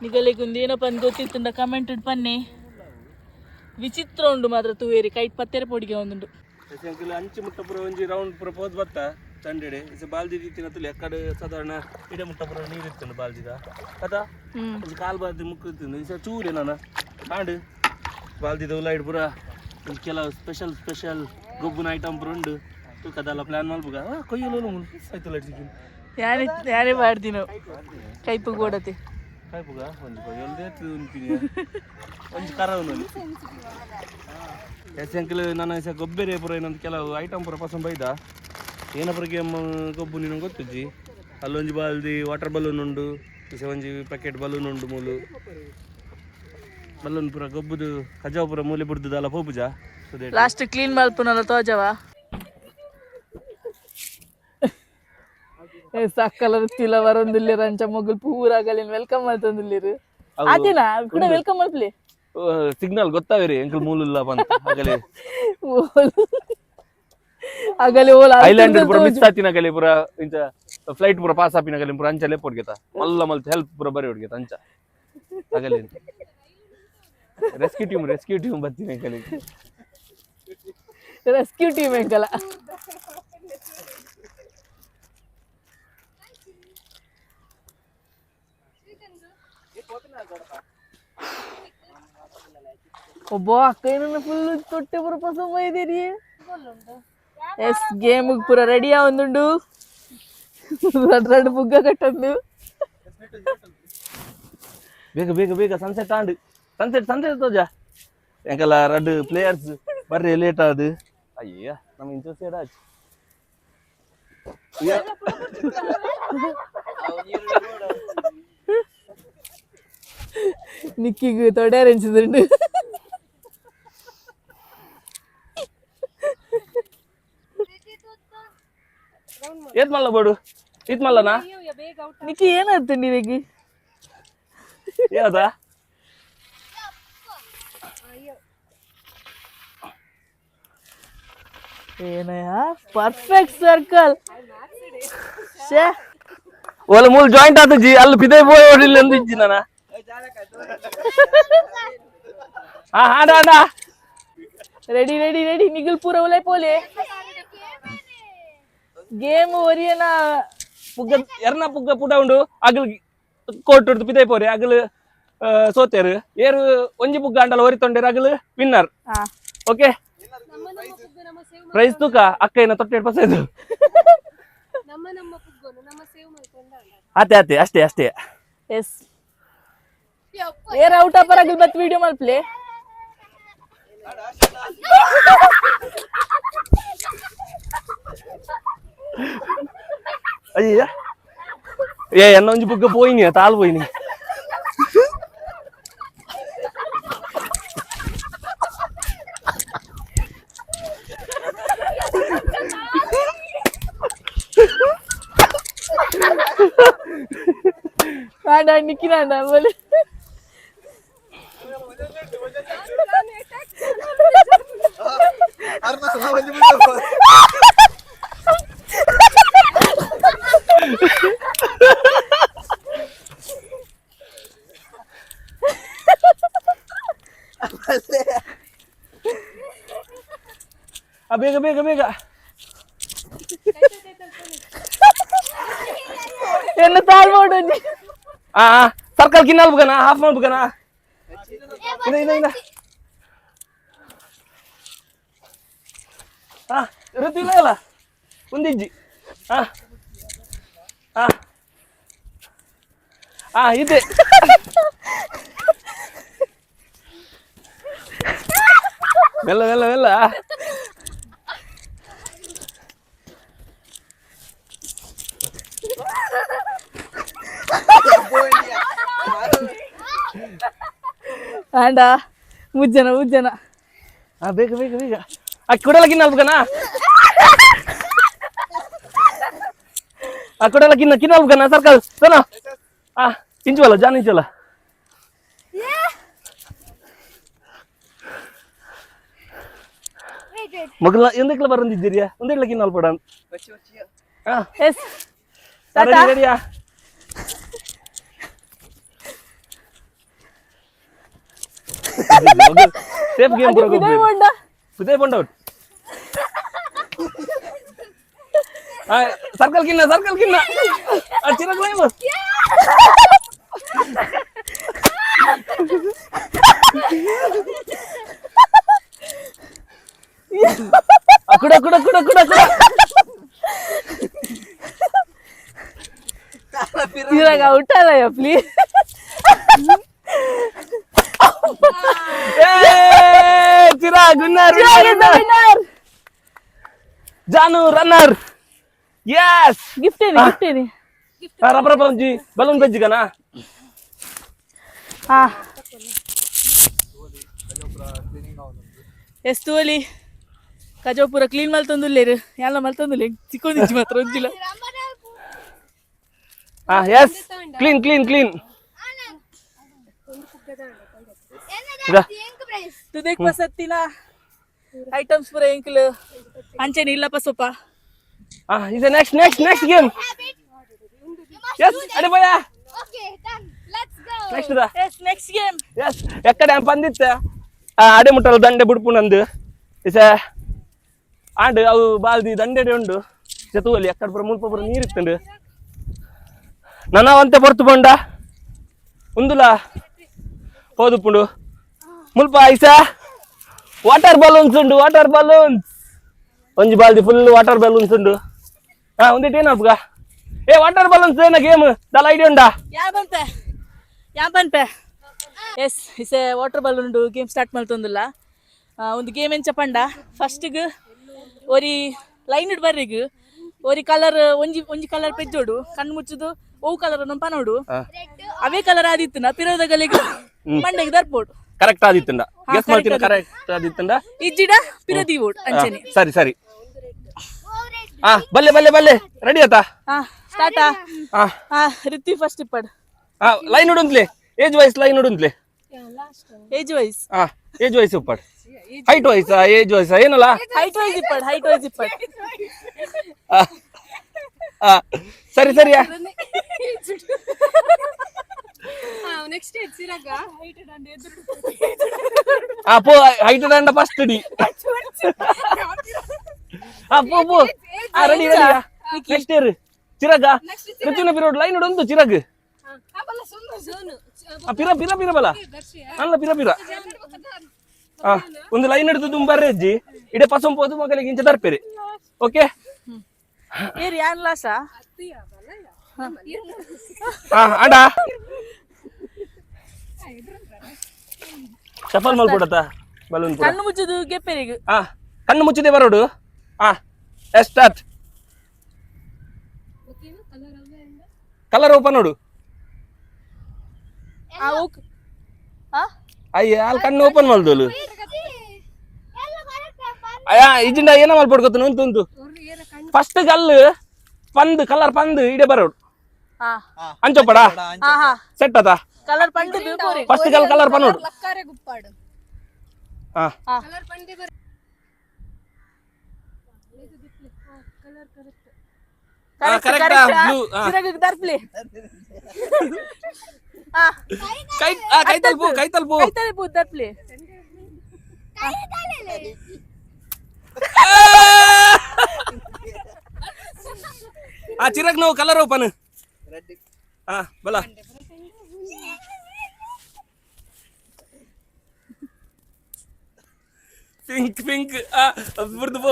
ನಿಗಲಿಗೊಂದು ಏನಪ್ಪ ಅಂತ ಗೊತ್ತಿತ್ತಂಡ ಕಮೆಂಟ್ ಪನ್ನೆ ವಿಚಿತ್ರ ಉಂಡು ಮಾತ್ರ ತೂವೇರಿ ಕೈಟ್ ಪತ್ತೆರೆ ಪೊಡಿಗೆ ಒಂದುಂಡು ಅಂಚು ಮುಟ್ಟ ಪುರ ಒಂಜಿ ರೌಂಡ್ ಪುರ ಪೋದ್ ಬತ್ತ ತಂಡೆಡೆ ಇಸ ಬಾಲ್ದಿ ರೀತಿನ ತುಲಿ ಅಕ್ಕಡೆ ಸಾಧಾರಣ ಇಡೆ ಮುಟ್ಟ ಪುರ ನೀರು ಇತ್ತಂಡು ಬಾಲ್ದಿದ ಅದಾ ಕಾಲ್ ಬಾಲ್ದಿ ಮುಕ್ಕಿತ್ತು ಇಸ ಚೂರೆ ನಾನು ಕಾಂಡು ಬಾಲ್ದಿದ ಉಲಾಯ್ಡು ಪುರ ಕೆಲವು ಸ್ಪೆಷಲ್ ಗೊಬ್ಬನ ಐಟಮ್ ಪುರ ಉಂಡು ತೂಕದಲ್ಲ ಪ್ಲಾನ್ ಮಲ್ಪುಗ ಕೊಯ್ಯಲು ಆಯ್ತು ಲೈಟ್ ಸಿಕ್ಕಿ ಯಾರೇ ಮಾಡ್ದಿ ನಾವು ಕೈಪು ಗೋಡತೆ ಕೈಪುಗ ಒಂದು ಕೊಯ್ಯಲ್ದೇ ಉಂತೀನಿ ಒಂಜಿ ಕರವನು ಎಸ್ ಅಂಕಲ್ ನನ್ನ ಹೆಸರು ಗೊಬ್ಬರ ಪುರ ಏನಂತ ಕೆಲವು ಐಟಮ್ ಪುರ ಪಸಂದ್ ಬೈದ ಏನ ಪುರ ಗೇಮ್ ಗೊಬ್ಬು ನೀನು ಗೊತ್ತುಜ್ಜಿ ಅಲ್ಲೊಂಜಿ ಬಾಲ್ದಿ ವಾಟರ್ ಬಲೂನ್ ಉಂಡು ಇಸ ಒಂಜಿ ಪ್ಯಾಕೆಟ್ ಬಲೂನ್ ಉಂಡು ಮೂಲು ಬಲೂನ್ ಪುರ ಗೊಬ್ಬುದು ಕಜಾವ ಪುರ ಮೂಲೆ ಬಿಡ್ದಲ್ಲ ಪೋಪುಜ ಲಾಸ್ಟ್ ಕ್ಲೀನ್ ಮಲ್ಪುನಲ್ಲ ತೋಜವ ಸಕ್ಕಲ ತಿಲ ವರೊಂದುಲ್ಲೆರ್ ಅಂಚ ಮೊಗಲ್ ಪೂರಾಗಲಿನ ವೆಲ್ಕಮ್ ಮಾಡ್ತಂದುಲ್ಲೆರ್ ಆತಿನ ಕೂಡ ವೆಲ್ಕಮ್ ಮಲ್ಪಲಿ ಸಿಗ್ನಲ್ ಗೊತ್ತಾವೇರಿ ಎಂಕಲ್ ಮೂಲುಲ್ಲ ಬಂತ ಆಗಲೇ ಆಗಲೇ ಓಲ ಐಲ್ಯಾಂಡ್ ಪುರ ಮಿಸ್ ಆತಿನ ಆಗಲೇ ಪುರ ಇಂಚ ಫ್ಲೈಟ್ ಪುರ ಪಾಸ್ ಆಪಿನ ಆಗಲೇ ಪುರ ಅಂಚ ಲೆಪ್ ಹೊಡ್ಗೆತ ಮಲ್ಲ ಮಲ್ತ ಹೆಲ್ಪ್ ಪುರ ಬರಿ ಹೊಡ್ಗೆತ ಅಂಚ ಆಗಲೇ ರೆಸ್ಕ್ಯೂ ಟೀಮ್ ಬರ್ತೀನಿ ಆಗಲೇ ರೆಸ್ಕ್ಯೂ ಟೀಮ್ ಎಂಕಲ ಒಬ್ಬ ಅಕ್ಕ ಏನನ್ನ ಫುಲ್ ತೊಟ್ಟೆ ಪುರ ಪಸಂದ್ ಬೈದೇರಿ ಎಸ್ ಗೇಮ್ ಪುರ ರೆಡಿಯಾ ಒಂದುಂಡು ರಡ್ ಬುಗ್ಗ ಕಟ್ಟೊಂದು ಬೇಗ ಸನ್ಸೆಟ್ ಆಂಡ್ ಸನ್ಸೆಟ್ ತೋಜ ಎಂಕಲ್ಲ ರಡ್ ಪ್ಲೇಯರ್ಸ್ ಬರ್ರಿ ಲೇಟ್ ಆದ್ ಅಯ್ಯ ನಮ್ಮ ಇಂಚ ಸೇಡ ನಿಕ್ಕಿಗೂ ತೊಡೆರೆಂಚಿದುಂಡು ಏತ್ ಮಲ್ಲ ಬೋಡು ಇತ್ ಮಲ್ಲನಾ ನಿಕ್ಕಿ ಏನಾಯ್ತು ನೀವಿಗೆ ಯಾವ್ದಾ ಏನಯ್ಯ ಪರ್ಫೆಕ್ಟ್ ಸರ್ಕಲ್ ಶೇ ಒಲ ಮೂಲ ಜಾಯಿಂಟ್ ಆತ ಜಿ ಅಲ್ಲಿ ಪಿದೆ ಬೋಯ್ ಹೊಡಿಲ್ಲ ಅಂದು ಇಜ್ಜಿ ನಾನ ಹಾಡ ಹಾಡ ರೆಡಿ ರೆಡಿ ರೆಡಿ ನಿಗಲ್ ಪೂರ ಒಲೆ ಪೋಲೆ ಗೇಮ್ ಒರಿಯನ ಪುಗ್ಗ ಎರ್ನ ಪುಗ್ಗ ಪುಟ ಉಂಡು ಅಗಲ್ ಕೋಟ್ ಹೊಡ್ದು ಪಿದೆ ಪೋರೆ ಅಗಲ್ ಸೋತೇರು ಏರು ಒಂಜಿ ಪುಗ್ಗ ಅಂಡಲ ಒರಿತೊಂಡೇರು ಅಗಲ್ ವಿನ್ನರ್ ಓಕೆ ಪ್ರೈಸ್ ತೂಕ ಅಕ್ಕ ಏನ ತೊಟ್ಟೆ ಪಸೈದು ಅತ್ತೆ ಅತ್ತೆ ಅಷ್ಟೇ ಅಷ್ಟೇ ಎಸ್ ಏರ್ ಔಟ್ ಆಪರ್ ಅಗಲ್ ಬತ್ ವಿಡಿಯೋ ಮಲ್ಪ್ಲೆ ಅಯ್ಯ ಏ ಎನ್ನ ಒಂಜಿ ಪುಗ್ಗ ಪೋಯಿನಿ ತಾಲ್ ಪೋಯಿನಿ ಆಡ ನಿಕ್ಕಿನ ಬೋಲೆ ಬೇಗ ಬೇಗ ಬೇಗ ಎನ್ನ ತಾಳ್ ಮಾಡು ಸರ್ಕಲ್ ಕಿನ್ನಲ್ ಬುಗನ ಹಾಫ್ ಮಾಡ್ಬುಗನ ಋತು ಇಲ್ಲ ಅಲ್ಲ ಒಂದಿಜ್ಜಿ ಇದೆ ಮೆಲ್ಲ ಮೆಲ್ಲ ಮೆಲ್ಲ ಆಂಡ ಮುಜ್ಜನ ಮುಜ್ಜನ ಬೇಗ ಬೇಗ ಬೇಗ ಕುಡಲ ಕಿನ್ನಲ್ಬುಗನ ಕುಡಲ ಕಿನ್ನಲ್ಬುಗನ ಸರ್ಕಲ್ ಸೋನ ಇಂಚುವಲ್ಲ ಜಾನ್ ಇಂಚುವಲ್ಲ ಮಗಲ ಎಂದಕ್ಲ ಬರಂದಿದ್ದೀರಿಯಾ ಒಂದೇಳ್ಲ ಕಿನ್ನಲ್ ಪಡ ಎಸ್ ರೆಡಿಯಾ ಸೇಫ್ ಗೇಮ್ ಪುದೆ ಬಂಡ ಸರ್ಕಲ್ ಕಿನ್ನ ಚಿರಕ್ ಲೈವ್ ಕುಡ ಕುಡ ಕುಡ ಕುಡ ಕುಡ ಇವಾಗ ಔಟ್ ಅಲ್ಲ please Chirag winner Janu runner yes gift any gift any rubber ಬಂಜಿ ಬಲೂನ್ ಬೆಜ್ಜಿಗನ ಎಷ್ಟು ಒಲಿ ಕಜಾಪುರ ಕ್ಲೀನ್ ಮಲ್ತಂದುಲ್ಲೇರು ಎಲ್ಲ ಮಲ್ತಂದುಲ್ಲೆ ಚಿಕ್ಕೊಂದಿಜ್ಜಿ ಮಾತ್ರ ಒಂಜಿಲ್ಲ ಯಸ್ ಕ್ಲೀನ್ ಕ್ಲೀನ್ ಕ್ಲೀನ್ ತುದೇಕ್ ಪಸತ್ತಿನ ಐಟಮ್ಸ್ ಪೂರ ಎಂಕ್ಲು ಅಂಚೆನೆ ಇಲ್ಲಪ್ಪ ಸೊಪ್ಪ ಇದು ನೆಕ್ಸ್ಟ್ ಗೇಮ್ ಯಸ್ ಅಡಿ ಬಯ್ಯ ನೆಕ್ಸ್ಟ್ ಗೇಮ್ ಯಸ್ ಎಕ್ಕಡೆ ಪಂದಿತ್ತ ಅಡೆ ಮುಟ್ಟಲ ದಂಡೆ ಬುಡ್ಪುನಂದು ಇಸ ಆಂಡ್ ಅವು ಬಾಲ್ದಿ ದಂಡೆಡೆ ಉಂಡು ಜತುವಲ್ಲಿ ಎಕ್ಕಡೆ ಪುರ ಮುಲ್ಪ ಪುರ ನೀರಿತ್ತಂಡು ನನವಂತೆ ಪೊರ್ತು ಬಂಡ ಉಂದುಲ ಹೋದುಪ್ಪುಂಡು ಮುಲ್ಪ ಐಸ ವಾಟರ್ ಬಲೂನ್ಸ್ ಉಂಡು ವಾಟರ್ ಬಲೂನ್ಸ್ ಒಂಜಿ ಬಾಲ್ದಿ ಫುಲ್ ವಾಟರ್ ಬಲೂನ್ಸ್ ಉಂಡು ಒಂದಿಟ್ಟು ಏನಪ್ಪ ವಾಟರ್ ಬಲೂನ್ಸ್ ಏನ ಗೇಮ್ ದಲ ಐಡಿಯಾ ಉಂಡಾ ಯಾ ಬಂತೆ ಎಸ್ ಇಸೆ ವಾಟರ್ ಬಲೂನ್ ಉಂಡು ಗೇಮ್ ಸ್ಟಾರ್ಟ್ ಮಲ್ತೊಂದುಲ್ಲ ಒಂದು ಗೇಮ್ ಎಂಚ ಪಂಡ ಫಸ್ಟಿಗೆ ಒರಿ ಲೈನ್ ಇಡ್ ಬರ್ರಿಗ್ ಒರಿ ಕಲರ್ ಒಂಜಿ ಕಲರ್ ಪೆಜ್ಜೋಡು ಕಣ್ಣು ಮುಚ್ಚುದು ಓ ಕಲರ್ ನಮ್ಮ ಪನೋಡು ಅವೇ ಕಲರ್ ಆದಿತ್ತನ ಪಿರೋದಗಲಿಗೆ ಮಂಡೆಗೆ ದರ್ಪೋಡು ಕರೆಕ್ಟ್ ಆದಿತ್ತಂಡ ಗೆಸ್ ಮಾಡ್ತೀನಿ ಕರೆಕ್ಟ್ ಆದಿತ್ತಂಡ ಇಜ್ಜಿಡ ಪಿರೋದಿ ಓಡ್ ಅಂಚನೆ ಸರಿ ಸರಿ ಬಲ್ಲೆ ಬಲ್ಲೆ ಬಲ್ಲೆ ರೆಡಿ ಆತಾ ಸ್ಟಾರ್ಟಾ ಹಾ ರಿತ್ವಿ ಫಸ್ಟ್ ಇಪ್ಪಡ್ ಲೈನ್ ಉಡುಂತ್ಲೆ ಏಜ್ ವೈಸ್ ಲೈನ್ ಉಡುಂತ್ಲೆ ಏಜ್ ವೈಸ್ ಏಜ್ ವೈಸ್ ಉಪ್ಪಡ್ ಹೈಟ್ ವೈಸ್ ಏಜ್ ವೈಸ್ ಏನಲ್ಲ ಹೈಟ್ ವೈಸ್ ಇಪ್ಪಡ್ ಸರಿ ಸರಿಯಾ ನೆಕ್ಸ್ಟ್ ಸಿರಾಗ ಪೋ ಹೈಟ್ ದಂಡ ಫಸ್ಟ್ ಡಿ ಪೋ ರೆಡಿ ರೆಡಿ ನೆಕ್ಸ್ಟ್ ಇಯರ್ ಚಿರಗ ಕೃತಿನ ಪಿರೋಡ್ ಲೈನ್ ಉಡುಂತು ಚಿರಗ್ ಪಿರ ಪಿರ ಪಿರ ಬಲ ಅಲ್ಲ ಪಿರ ಪಿರ ಒಂದು ಲೈನ್ ಹಿಡಿದು ತುಂಬಾರೆ ಅಜ್ಜಿ ಇಡೆ ಪಸಂ ಪೋದು ಮಗಲಿಗೆ ಇಂಚ ತರ್ಪೇರಿ ಓಕೆ ಏರ್ ಯಾನ್ ಲಾಸಾ ಆಡ ಶಫಲ್ ಮಲ್ಕೊಡತ್ತ ಬಲೂನ್ ಪೂರ ಕಣ್ಣು ಮುಚ್ಚುದು ಗೆಪ್ಪೆರಿಗೆ ಕಣ್ಣು ಮುಚ್ಚಿದೆ ಬರೋಡು ಸ್ಟಾರ್ಟ್ ಕಲರ್ ಓಪನ್ ನೋಡು ಅಯ್ಯ ಅಲ್ಲಿ ಕಣ್ಣು ಓಪನ್ ಮಾಡ್ದೋಲು ಅಯ್ಯ ಇಜಿಂದ ಏನ ಮಲ್ಪಡ್ಕೊತ ಉಂಟು ಉಂಟು ಫಸ್ಟ್ ಗಲ್ಲು ಪಂದ್ ಕಲರ್ ಪಂದ್ ಇಡೆ ಬರೋಡು ಅಂಚೋಪಡ ಸೆಟ್ ಅದ ಕಲರ್ ಪಂಡ್ ಫಸ್ಟ್ ಗಲ್ ಕಲರ್ ಪನ್ನೋಡು ಲಕ್ಕಾರೆ ಗುಪ್ಪಾಡು ಕಲರ್ ಪಂಡೆ ಬರ ಕರೆಕ್ಟ್ ತರ್ಪ್ಲಿ ಕೈ ತಲ್ಪು ತರ್ಪ್ಲಿ ಚಿರಗ್ ನಾವು ಕಲರ್ ಓಪನ್ ಬಲ ಪಿಂಕ್ ಪಿಂಕ್ ಬುರ್ದು ಪೋ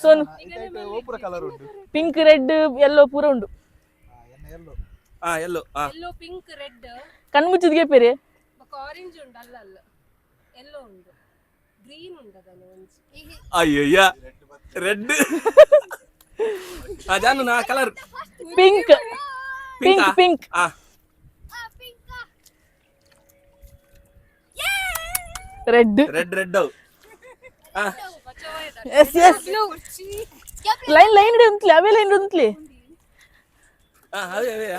ಸೋನು ಒಬ್ಬರ ಕಲರ್ ಉಂಟು ಪಿಂಕ್ ರೆಡ್ ಯೆಲ್ಲೋ ಪೂರ ಉಂಡು ಎಲ್ಲೋ ಎಲ್ಲೋ ಎಲ್ಲೋ ಪಿಂಕ್ ರೆಡ್ ಕಣ್ಣು ಮುಚ್ಚಿದ ಗೆಪ್ಪೆರೆ ಆರೆಂಜ್ ಉಂಡು ಅಲ್ಲ ಎಲ್ಲೋ ಉಂಡು ಗ್ರೀನ್ ಉಂಡು ಅದನ್ನು ಒಂಚಿ ಅಯ್ಯಯ್ಯ ರೆಡ್ ಜಾನು ನಾ colour pink pink pink red red red yes yes line line ಉಂತ್ಲಿ ಅವೇ ಲೈನ್ ಉಂತ್ಲಿ ಅವೇ ಅವೇ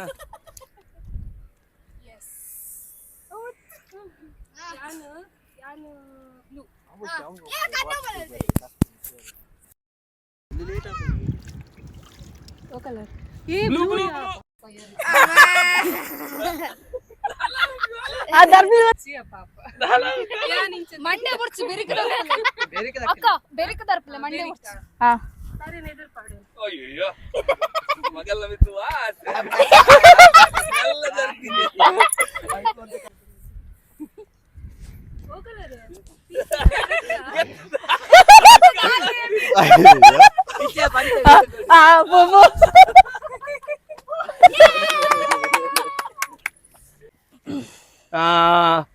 ಮಂಡೆ ಬುರ್ಚು ಅಕ್ಕ ಬೆರಿಕ ತರ್ಪಲೆ ಮಂಡೆ ಬುರ್ಚು ಅಯ್ಯೋ ಮಗೆಲ್ಲ ಬಿತ್ತು ಎಲ್ಲ ಜರ್ಕಿದೆ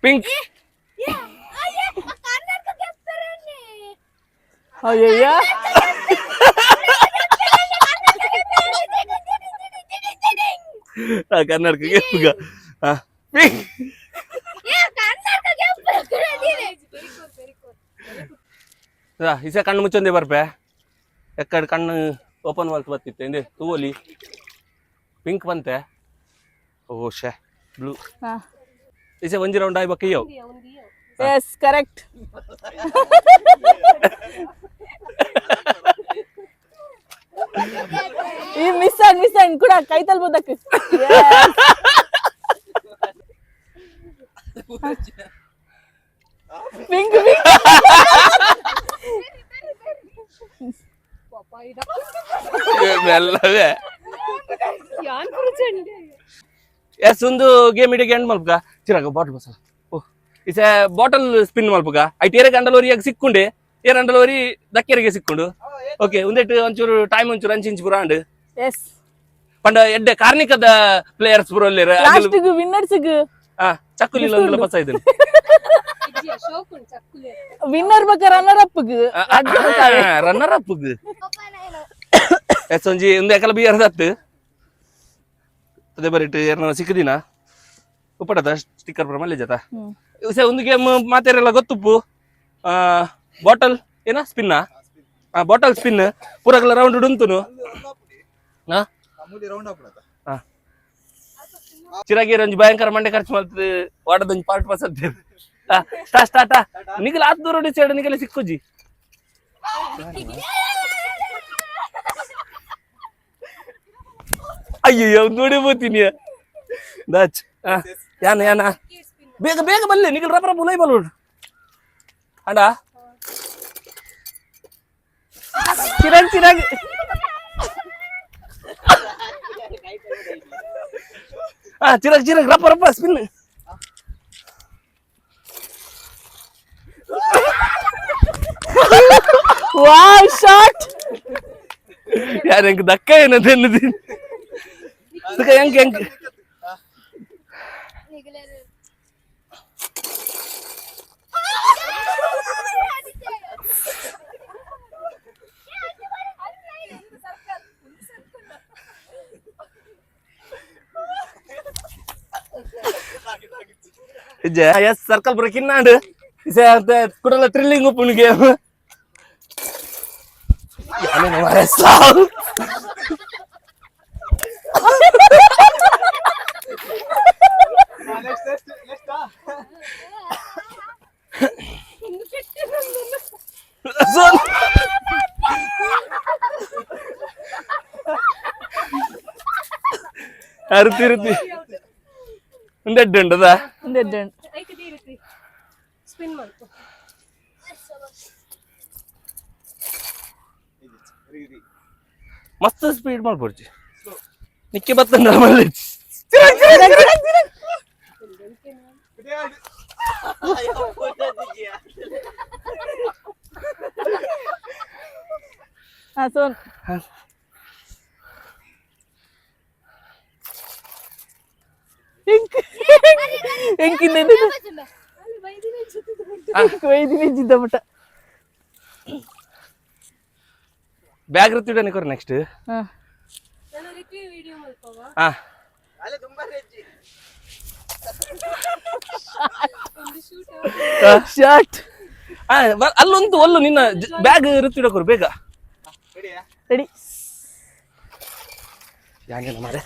ಪಿಂಕ್ ಅಯ್ಯಯ್ಯ ಕನ್ನಡಕ್ಕೆ ಪಿಂಕ್ ಇಸ ಕಣ್ಣು ಮುಚ್ಚೊಂದೆ ಬರ್ಪೆ ಎಕ್ಕಡೆ ಕಣ್ಣು ಓಪನ್ ಮಾಡ್ತು ಬರ್ತಿತ್ತೆ ಇಂದೆ ತೂವಲಿ ಪಿಂಕ್ ಬಂತೆ ಓ ಶೇ ಬ್ಲೂ ಇಸೆ ಒಂಜಿ ರೌಂಡ್ ಆಯ್ ಬಕ್ಕಯ್ಯೋ ಎಸ್ ಕರೆಕ್ಟ್ ಈ ಮಿಸ್ ಆನ್ ಕೂಡ ಕೈ ತಲ್ಬೋದಕ್ಕೆ ಪಿಂಕ್ ಪಿಂಕ್ ಮೆಲ್ಲವೇ ಎಸ್ ಒಂದು ಗೇಮ್ ಇಡಿಗೆ ಎಂಡ್ ಮಲ್ಪಗ ಚಿರಾಗ ಬಾಟಲ್ ಬಸಲ ಓ ಇಸೆ ಬಾಟಲ್ ಸ್ಪಿನ್ ಮಲ್ಪಗ ಐಟ್ ಏರೆ ಗಂಡಲೋರಿಯಾಗ ಸಿಕ್ಕೊಂಡೆ ಏರ್ ಅಂಡಲೋರಿ ದಕ್ಕೆರಿಗೆ ಸಿಕ್ಕೊಂಡು ಓಕೆ ಒಂದೇಟು ಒಂಚೂರು ಟೈಮ್ ಒಂಚೂರು ಅಂಚಿಂಚು ಪುರ ಅಂಡ್ ಎಸ್ ಪಂಡ ಎಡ್ಡೆ ಕಾರ್ಣಿಕದ ಪ್ಲೇಯರ್ಸ್ ಪುರ ಲಾಸ್ಟ್ ವಿನ್ನರ್ಸ್ ಚಕ್ಕುಲಿ ಪಸ ಇದ್ದೀನಿ ವಿನ್ನರ್ ಬಕ್ಕ runner up runner up yes ಒಂಜಿ ಒಂದು ಎಕಲ ಬಿಯರ್ ದತ್ತು ಅದೇ ಬರಿಟ್ ಏರ್ನ ಸಿಕ್ಕದಿನ ಉಪ್ಪಡದ ಸ್ಟಿಕ್ಕರ್ ಪುರ ಮಲ್ಲೆ ಜತ ಒಂದು ಗೇಮ್ ಮಾತೆರೆಲ್ಲ ಗೊತ್ತುಪ್ಪು ಬಾಟಲ್ ಏನ ಸ್ಪಿನ್ನ ಬಾಟಲ್ ಸ್ಪಿನ್ ಪೂರಕ್ಲ ರೌಂಡ್ ಉಂತುನು ಹಾ ಅಮೂಲಿ ರೌಂಡ್ ಹಾಕ್ಬಿಡತ್ತ ಹಾ ಚಿರಾಗಿ ರಂಜ್ ಭಯಂಕರ ಮಂಡೆ ಖರ್ಚು ಮಾಡ್ತದೆ ವಾಡದೊಂದು ಪಾರ್ಟ್ ಪಾಸ್ ಅಂತ ಸ್ಟಾರ್ಟ್ ನಿಗಲ 10 ರೋಡಿ ಸೈಡ್ ನಿಗಲ ಸಿಕ್ಕುಜಿ ಅಯ್ಯೋ ನೋಡಿ ಬೋತೀನಿ ದಾಚ್ ಯಾನ ಬೇಗ ಬೇಗ ಬಲ್ಲೆ ನಿಗಲ ರಬ್ಬರ ಬುಲೈ ಬಲೋಡ್ ಅಣ್ಣ ಚಿರಾಗಿ ಚಿರಾಗ್ ರಪ್ಪ ಸ್ಪಿನ್ ವಾವ್ ಶಾಟ್ ಯಾರ ಹೆಂಗ್ ದಕ್ಕ ಏನಂತ ಅನ್ನೋದು ಹೆಂಗ್ ಎಸ್ ಸರ್ಕಲ್ ಬ್ರೇಕಿಂಗ್ ನಾಡು ಕುಡಲ ಥ್ರಿಲ್ಲಿಂಗ್ ಉಪ್ಪುನ್ ಗೇಮ್ ಅರುತಿ ಒಂದೆಡ್ಡು ಉಂಟದ ಸ್ಪಿನ್ ಮಾಡ್ಕೊ ಮಸ್ತ್ ಸ್ಪೀಡ್ ಮಾಡ್ಬೋಡ್ಜಿ ನಿಕ್ಕಿ ಬತ್ತಂಡ ಮళ్ళీ ಸೋನ್ ವೈದಿನ ಬ್ಯಾಗ್ ಋತಿಡ ನಿಕೋರ್ ನೆಕ್ಸ್ಟ್ ನಾನು ರಿವ್ಯೂ ವಿಡಿಯೋ ಮಾಡ್ಕೋವಾ ಹಾ ಅಲ್ಲ ತುಂಬಾ ರೆಜ್ಜಿ ಶಾಟ್ ಅಲ್ಲೊಂದು ಒಲ್ಲು ನಿನ್ನ ಬ್ಯಾಗ್ ಋತಿಡಕೋರು ಬೇಗ ರೆಡಿ ಯಾಕೆ ಮಾರೆ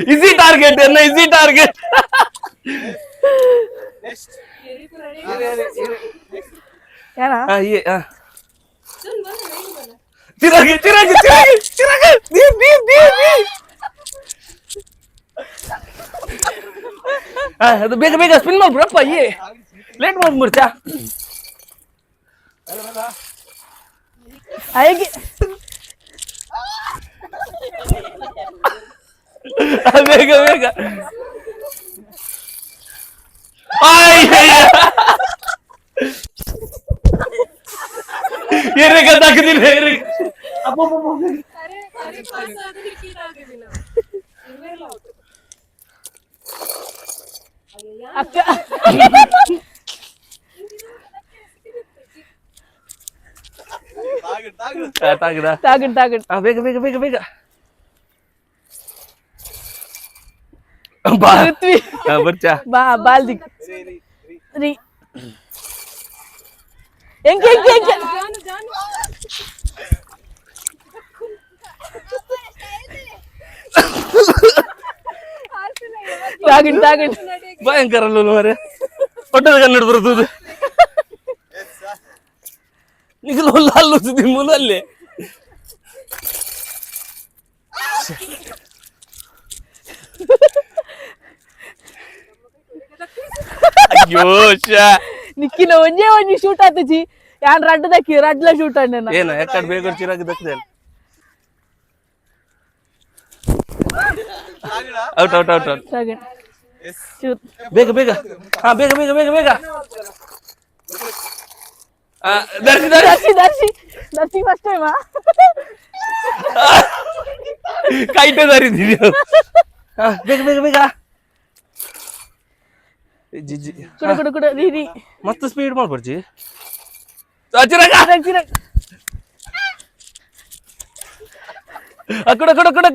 ಈಸಿ ಟಾರ್ಗೆಟ್ ಈಸಿ ಟಾರ್ಗೆಟ್ ಏನಾ ಚಿರಾಗಿ ಅದು ಬೇಗ ಬೇಗ ಸ್ಪಿನ್ ಮಾಡ್ಬಿಡಪ್ಪ ಲೇಟ್ ಮಾಡ್ಬಿಡ್ತಾ ಹಾಗೆ ಬೇಗ ಬೇಗ ಏರಿಗ ತಾಕದಿಲ್ಲ ಏರಿಗ ಅಕ್ಕ ತಾಗಡ್ ಬೇಗ ಬೇಗ ಬೇಗ ಬೇಗ ಬರ್ಚಾ ಬಾ ಬಾಲ್ದಿ ರೀ ಹೆಂಗೆ ತಾಗಡ್ ಭಯಂಕರ ಮರೆ ಹೊಟ್ಟದ ಕನ್ನಡ ಬರ್ತದೆ ನಿಗಲು ಅಲ್ಲುತ್ತದೆ ಮೂಲಲ್ಲಿ ಅಯ್ಯೋ ನಿಕ್ಕಿನ ಒಂಜಿ ಶೂಟ್ ಆತಜಿ ಯಾನ್ ರಡ್ಡದಕ್ಕಿ ರಡ್ಲ ಶೂಟ್ ಅಣ್ಣ ಏನ ಯಾಕಡೆ ಬೇಗ ಚಿರಾಗಿ ದಕ್ಕದೆ ಔಟ್ ಔಟ್ ಔಟ್ ಔಟ್ ಬೇಗ ಬೇಗ ಹಾ ಬೇಗ ಬೇಗ ಬೇಗ ಬೇಗ ದರ್ಶಿ ಫಸ್ಟ್ ಟೈಮ್ ಕೈಟೆ ದಾರಿದ್ದೀವಿ ಬೇಗ ಬೇಗ ಬೇಗ ಜಿಜ್ಜಿ ಕುಡ ರೀ ಮಸ್ತ್ ಸ್ಪೀಡ್ ಮಾಡ್ಬರ್ಜಿ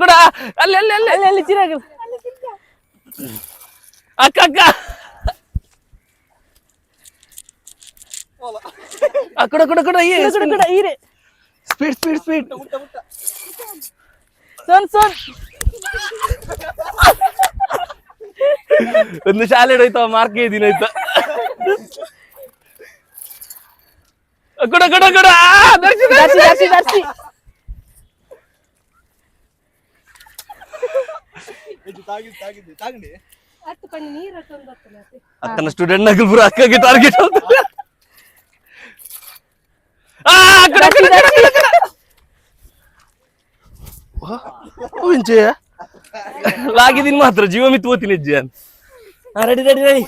ಕುಡ ಅಲ್ಲಿ ಅಲ್ಲಿ ಅಲ್ಲಿ ಅಲ್ಲಿ ಚಿರಾಗ ಅಕ್ಕ ಅಕ್ಕ ಕೊಡ ಈರೆ ಸ್ಪೀಡ್ ಸೋನ್ ಒಂದು ಶಾಲೆ ಹೋಯ್ತಾವ ಮಾರ್ಕ್ ಇದೀನಿ ಆಯ್ತಾ ಕೊಡ ದರ್ಶಿ ತಾಗಂಡಿ ಅತ್ತು ಪಣ್ಣು ನೀರು ಹತ್ತೊಂದು ಹತ್ತಲ್ಲ ಅಕ್ಕನ ಸ್ಟೂಡೆಂಟ್ ನಗಲ್ ಪೂರ ಅಕ್ಕಗೆ ಟಾರ್ಗೆಟ್ ಲಾಗಿದೀನಿ ಮಾತ್ರ ಜೀವ ಮಿತ್ ಓದ್ತೀನಿ ಅಜ್ಜಿ ರೆಡಿ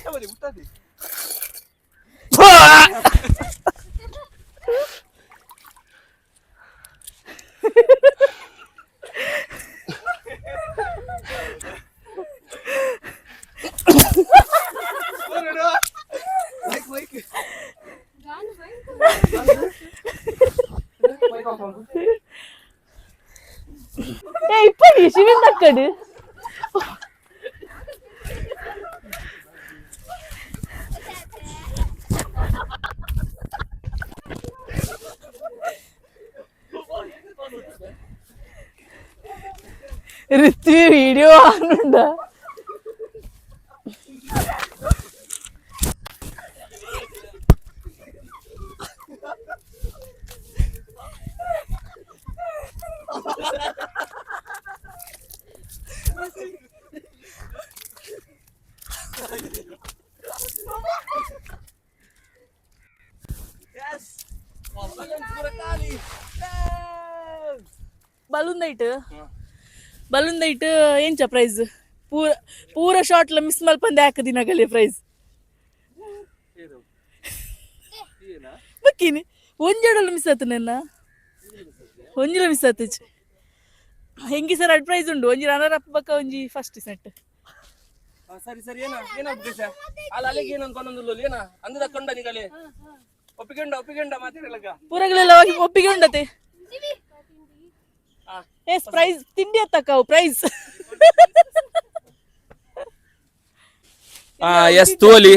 ಇಪ್ಪಡಿ ಶಿವಿನ್ ತಕ್ಕಡು ഋത്വി വീഡിയോ കാണുന്നുണ്ടോ ಬಲೂನ್ ದೈಟ್ ಎಂಚ ಪ್ರೈಸ್ ಪೂರ ಶಾರ್ಟ್ಲ ಮಿಸ್ ಮಲ್ಪಂದೆ ಹಾಕದಿನಾಗಲೇ ಪ್ರೈಸ್ ಬಕ್ಕೀನಿ ಒಂಜಡಲ್ಲ ಮಿಸ್ ಆತು ನನ್ನ ಒಂಜಿಲ ಮಿಸ್ ಆತು ಹೆಂಗಿ ಸರ್ ಅಡ್ ಪ್ರೈಸ್ ಉಂಡು ಒಂಜಿ ರನ್ನರ್ ಅಪ್ ಬಕ್ಕ ಒಂಜಿ ಫಸ್ಟ್ ಸೆಟ್ ಸರಿ ಏನ ಉದ್ದೇಶ ಅಲ್ಲಿಗೆ ಏನು ಅನ್ಕೊಂಡೊಂದಿಲ್ಲ ಏನ ಅಂದ ಕೊಂಡ ನಿಗಲೆ ಒಪ್ಪಿಕೊಂಡ ಮಾತಾಡಲಕ್ಕ ಪೂರಗಳೆಲ್ಲ ಒಪ್ಪಿಗೆ ಉಂಡತೆ ಎಸ್ ಪ್ರೈಸ್ ತಿಂಡಿ ಅತ್ತಕ್ಕವು ಪ್ರೈಸ್ ಎಸ್ ತೋಲಿ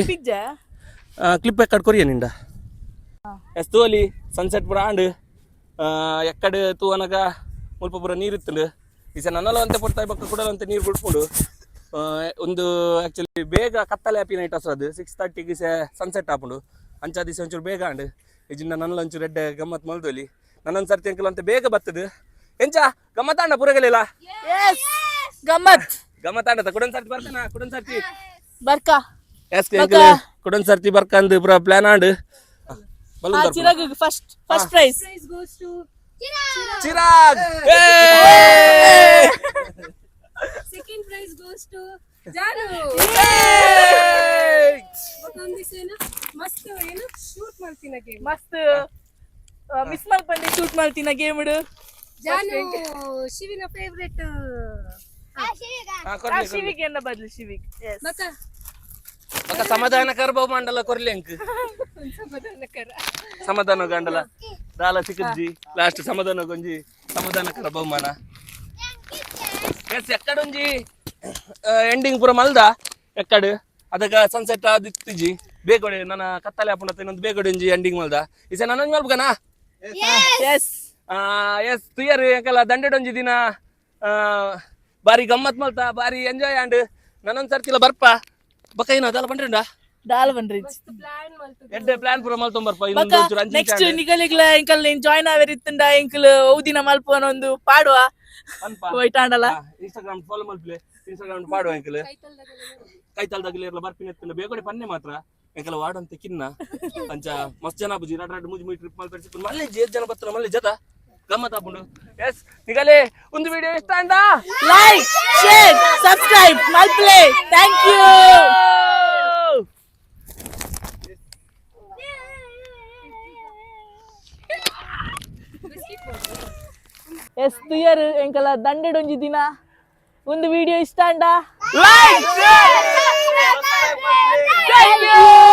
ಕ್ಲಿಪ್ ಎಕ್ಕಡ್ ಕೊರಿಯ ನಿಂಡ ಎಸ್ ತೋಲಿ ಸನ್ಸೆಟ್ ಪುರ ಆಂಡ್ ಎಕ್ಕಡ್ ತೂವನಗ ಮುಲ್ಪ ಪುರ ನೀರಿತ್ತಂಡು ಈಸ ನನ್ನಲ್ಲ ಅಂತೆ ಪಡ್ತಾಯಿ ಬಕ್ಕ ಕುಡಲಂತೆ ನೀರು ಬಿಡ್ಕೊಂಡು ಒಂದು ಆ್ಯಕ್ಚುಲಿ ಬೇಗ ಕತ್ತಲೆ ಹ್ಯಾಪಿ ನೈಟ್ ಅಸದು 6:30ಗೆ ಸನ್ಸೆಟ್ ಹಾಕೊಂಡು ಅಂಚಾ ದಿವಸ ಒಂಚೂರು ಬೇಗ ಆಂಡ್ ಇಜಿಂದ ನನ್ನಲ್ಲ ಒಂಚೂರು ರೆಡ್ಡೆ ಗಮ್ಮತ್ ಮಲ್ದೋಲಿ ನನ್ನೊಂದು ಸರ್ತಿ ಅಂಕಲ್ ಅಂತ ಬೇಗ ಬರ್ತದೆ ಎಂಚ ಗಮ್ಮತ್ ಆಂಡ ಪುರಗಲಿಲ್ಲ ಗಮ್ಮತ್ ಆಂಡ ಕುಡನ್ ಸರ್ತಿ ಬರ್ತಾನ ಕುಡನ್ ಸರ್ತಿ ಬರ್ಕ ಎಸ್ ಅಂಕಲ್ ಕುಡನ್ ಸರ್ತಿ ಬರ್ಕ ಅಂದ್ ಪುರ plan and Chirag first prize goes to Chirag second prize goes to ಜಾನು ಮಸ್ತ್ ಏನು ಶೂಟ್ ಮಾಡ್ತೀನ ಗೇಮ್ ಮಸ್ತ್ ಮಿಸ್ ಮಲ್ಪಂದೆ ಶೂಟ್ ಮಾಡ್ತೀನ ಗೇಮ್ ಜಾನು ಶಿವಿನ ಫೇವರೇಟ್ ಶಿವಿಗೆ ಎನ್ನ ಬದಲು ಶಿವಿಗೆ ಮಕ್ಕ ಸಮಾಧಾನ ಕರ್ಬಾವ್ ಮಂಡಲ ಕೊರ್ಲಿ ಅಂಕ್ ಸಮಾಧಾನ ಗಂಡಲ ದಾಲ ಸಿಕ್ಕಜ್ಜಿ ಲಾಸ್ಟ್ ಸಮಾಧಾನ ಗೊಂಜಿ ಸಮಾಧಾನ ಕರ್ಬಾವ್ ಮನ ಎಸ್ ಎಕ್ಕಡೊಂಜಿ ಎಂಡಿಂಗ್ ಪೂರ ಮಲ್ದ ಎಕ್ಕಡ್ ಅದಕ್ಕ ಸನ್ಸೆಟ್ ಆದಿತ್ತಿಜಿ ಬೇಗೊಡೆ ನನ್ನ ಕತ್ತಲೆ ಹಾಪುಂಡತ್ತ ಇನ್ನೊಂದು ಬೇಗೊಡೆ ಒಂಜಿ ಎಂಡಿಂಗ್ ಮಲ್ದ ಈಸ ನನ್ನ ಮಲ್ಪಗನಾ ಎಸ್ ಎಸ್ ತುಯರ್ ಎಂಕಲ್ಲ ದಂಡೆಡೊಂಜಿ ದಿನ ಬಾರಿ ಗಮ್ಮತ್ ಮಲ್ತ ಬಾರಿ ಎಂಜಾಯ್ ಆಂಡ್ ನನ್ನೊಂದ್ ಸರ್ತಿಲ ಬರ್ಪ ಬಕ್ಕ ಏನ ದಾಲ ಬಂಡ್ರಿಂಡ ದಾಲ್ ಬಂದ್ರಿ ಪ್ಲಾನ್ ಮಾಡ್ತು ಎಡ್ಡೆ ಪ್ಲಾನ್ ಪೂರ ಮಲ್ತೊಂಬರ್ಪ ಇನ್ನೊಂದು ಒಂಚೂರು ಅಂಚಿ ನೆಕ್ಸ್ಟ್ ನಿಗಲಿಗ್ಲ ಎಂಕಲ್ ನೀನ್ ಜಾಯ್ನ್ ಆವೇರಿತ್ತಂಡ ಎಂಕಲ್ ಔದಿನ ಮಲ್ಪನ ಒಂದು ಪಾಡುವ ಒಯ್ಟಾಂಡಲ ಇನ್ಸ್ಟಾಗ್ರಾಮ್ ಫಾಲೋ ಮಲ್ಪಲೆ ಇನ್ಸ್ಟಾಗ್ರಾಮ್ ಪಾಡುವ ಎಂಕಲ್ ಕೈತಾಲ್ದಾಗಲಿ ಇರಲ್ಲ ಬರ್ಪಿನ ಎತ್ತಿನ ಬೇಗಡೆ ಪನ್ನೆ ಮಾತ್ರ ಎಂಕಲ್ಲ ವಾಡಂತ ಕಿನ್ನ ಅಂಚ ಮಸ್ತ್ ಜನ ಬುಜಿ ರಾಡ್ ಮುಜಿ ಮುಯಿ ಟ್ರಿಪ್ ಮಲ್ಪೆರ್ಸಿ ಮಲ್ಲೆ ಜೇತ್ ಜನ ಬತ್ತನ ಮಲ್ಲೆ ಜತ ಗಮ್ಮತ್ ಹಾಕೊಂಡು ಎಸ್ ನಿಗಲೆ ಒಂದು ವಿಡಿಯೋ ಇಷ್ಟ ಅಂದ ಲೈಕ್ ಶೇರ್ ಸಬ್ಸ್ಕ್ರೈಬ್ ಮಲ್ಪ್ಲೆ ಥ್ಯಾಂಕ್ ಯು ಎಸ್ ತುಯರ್ ಎಂಕಲ ದಂಡೆಡೊಂಜಿ ದಿನ ಒಂದು ವಿಡಿಯೋ ಇಷ್ಟ ಅಂಡ ಲೈಕ್ ಥ್ಯಾಂಕ್ ಯು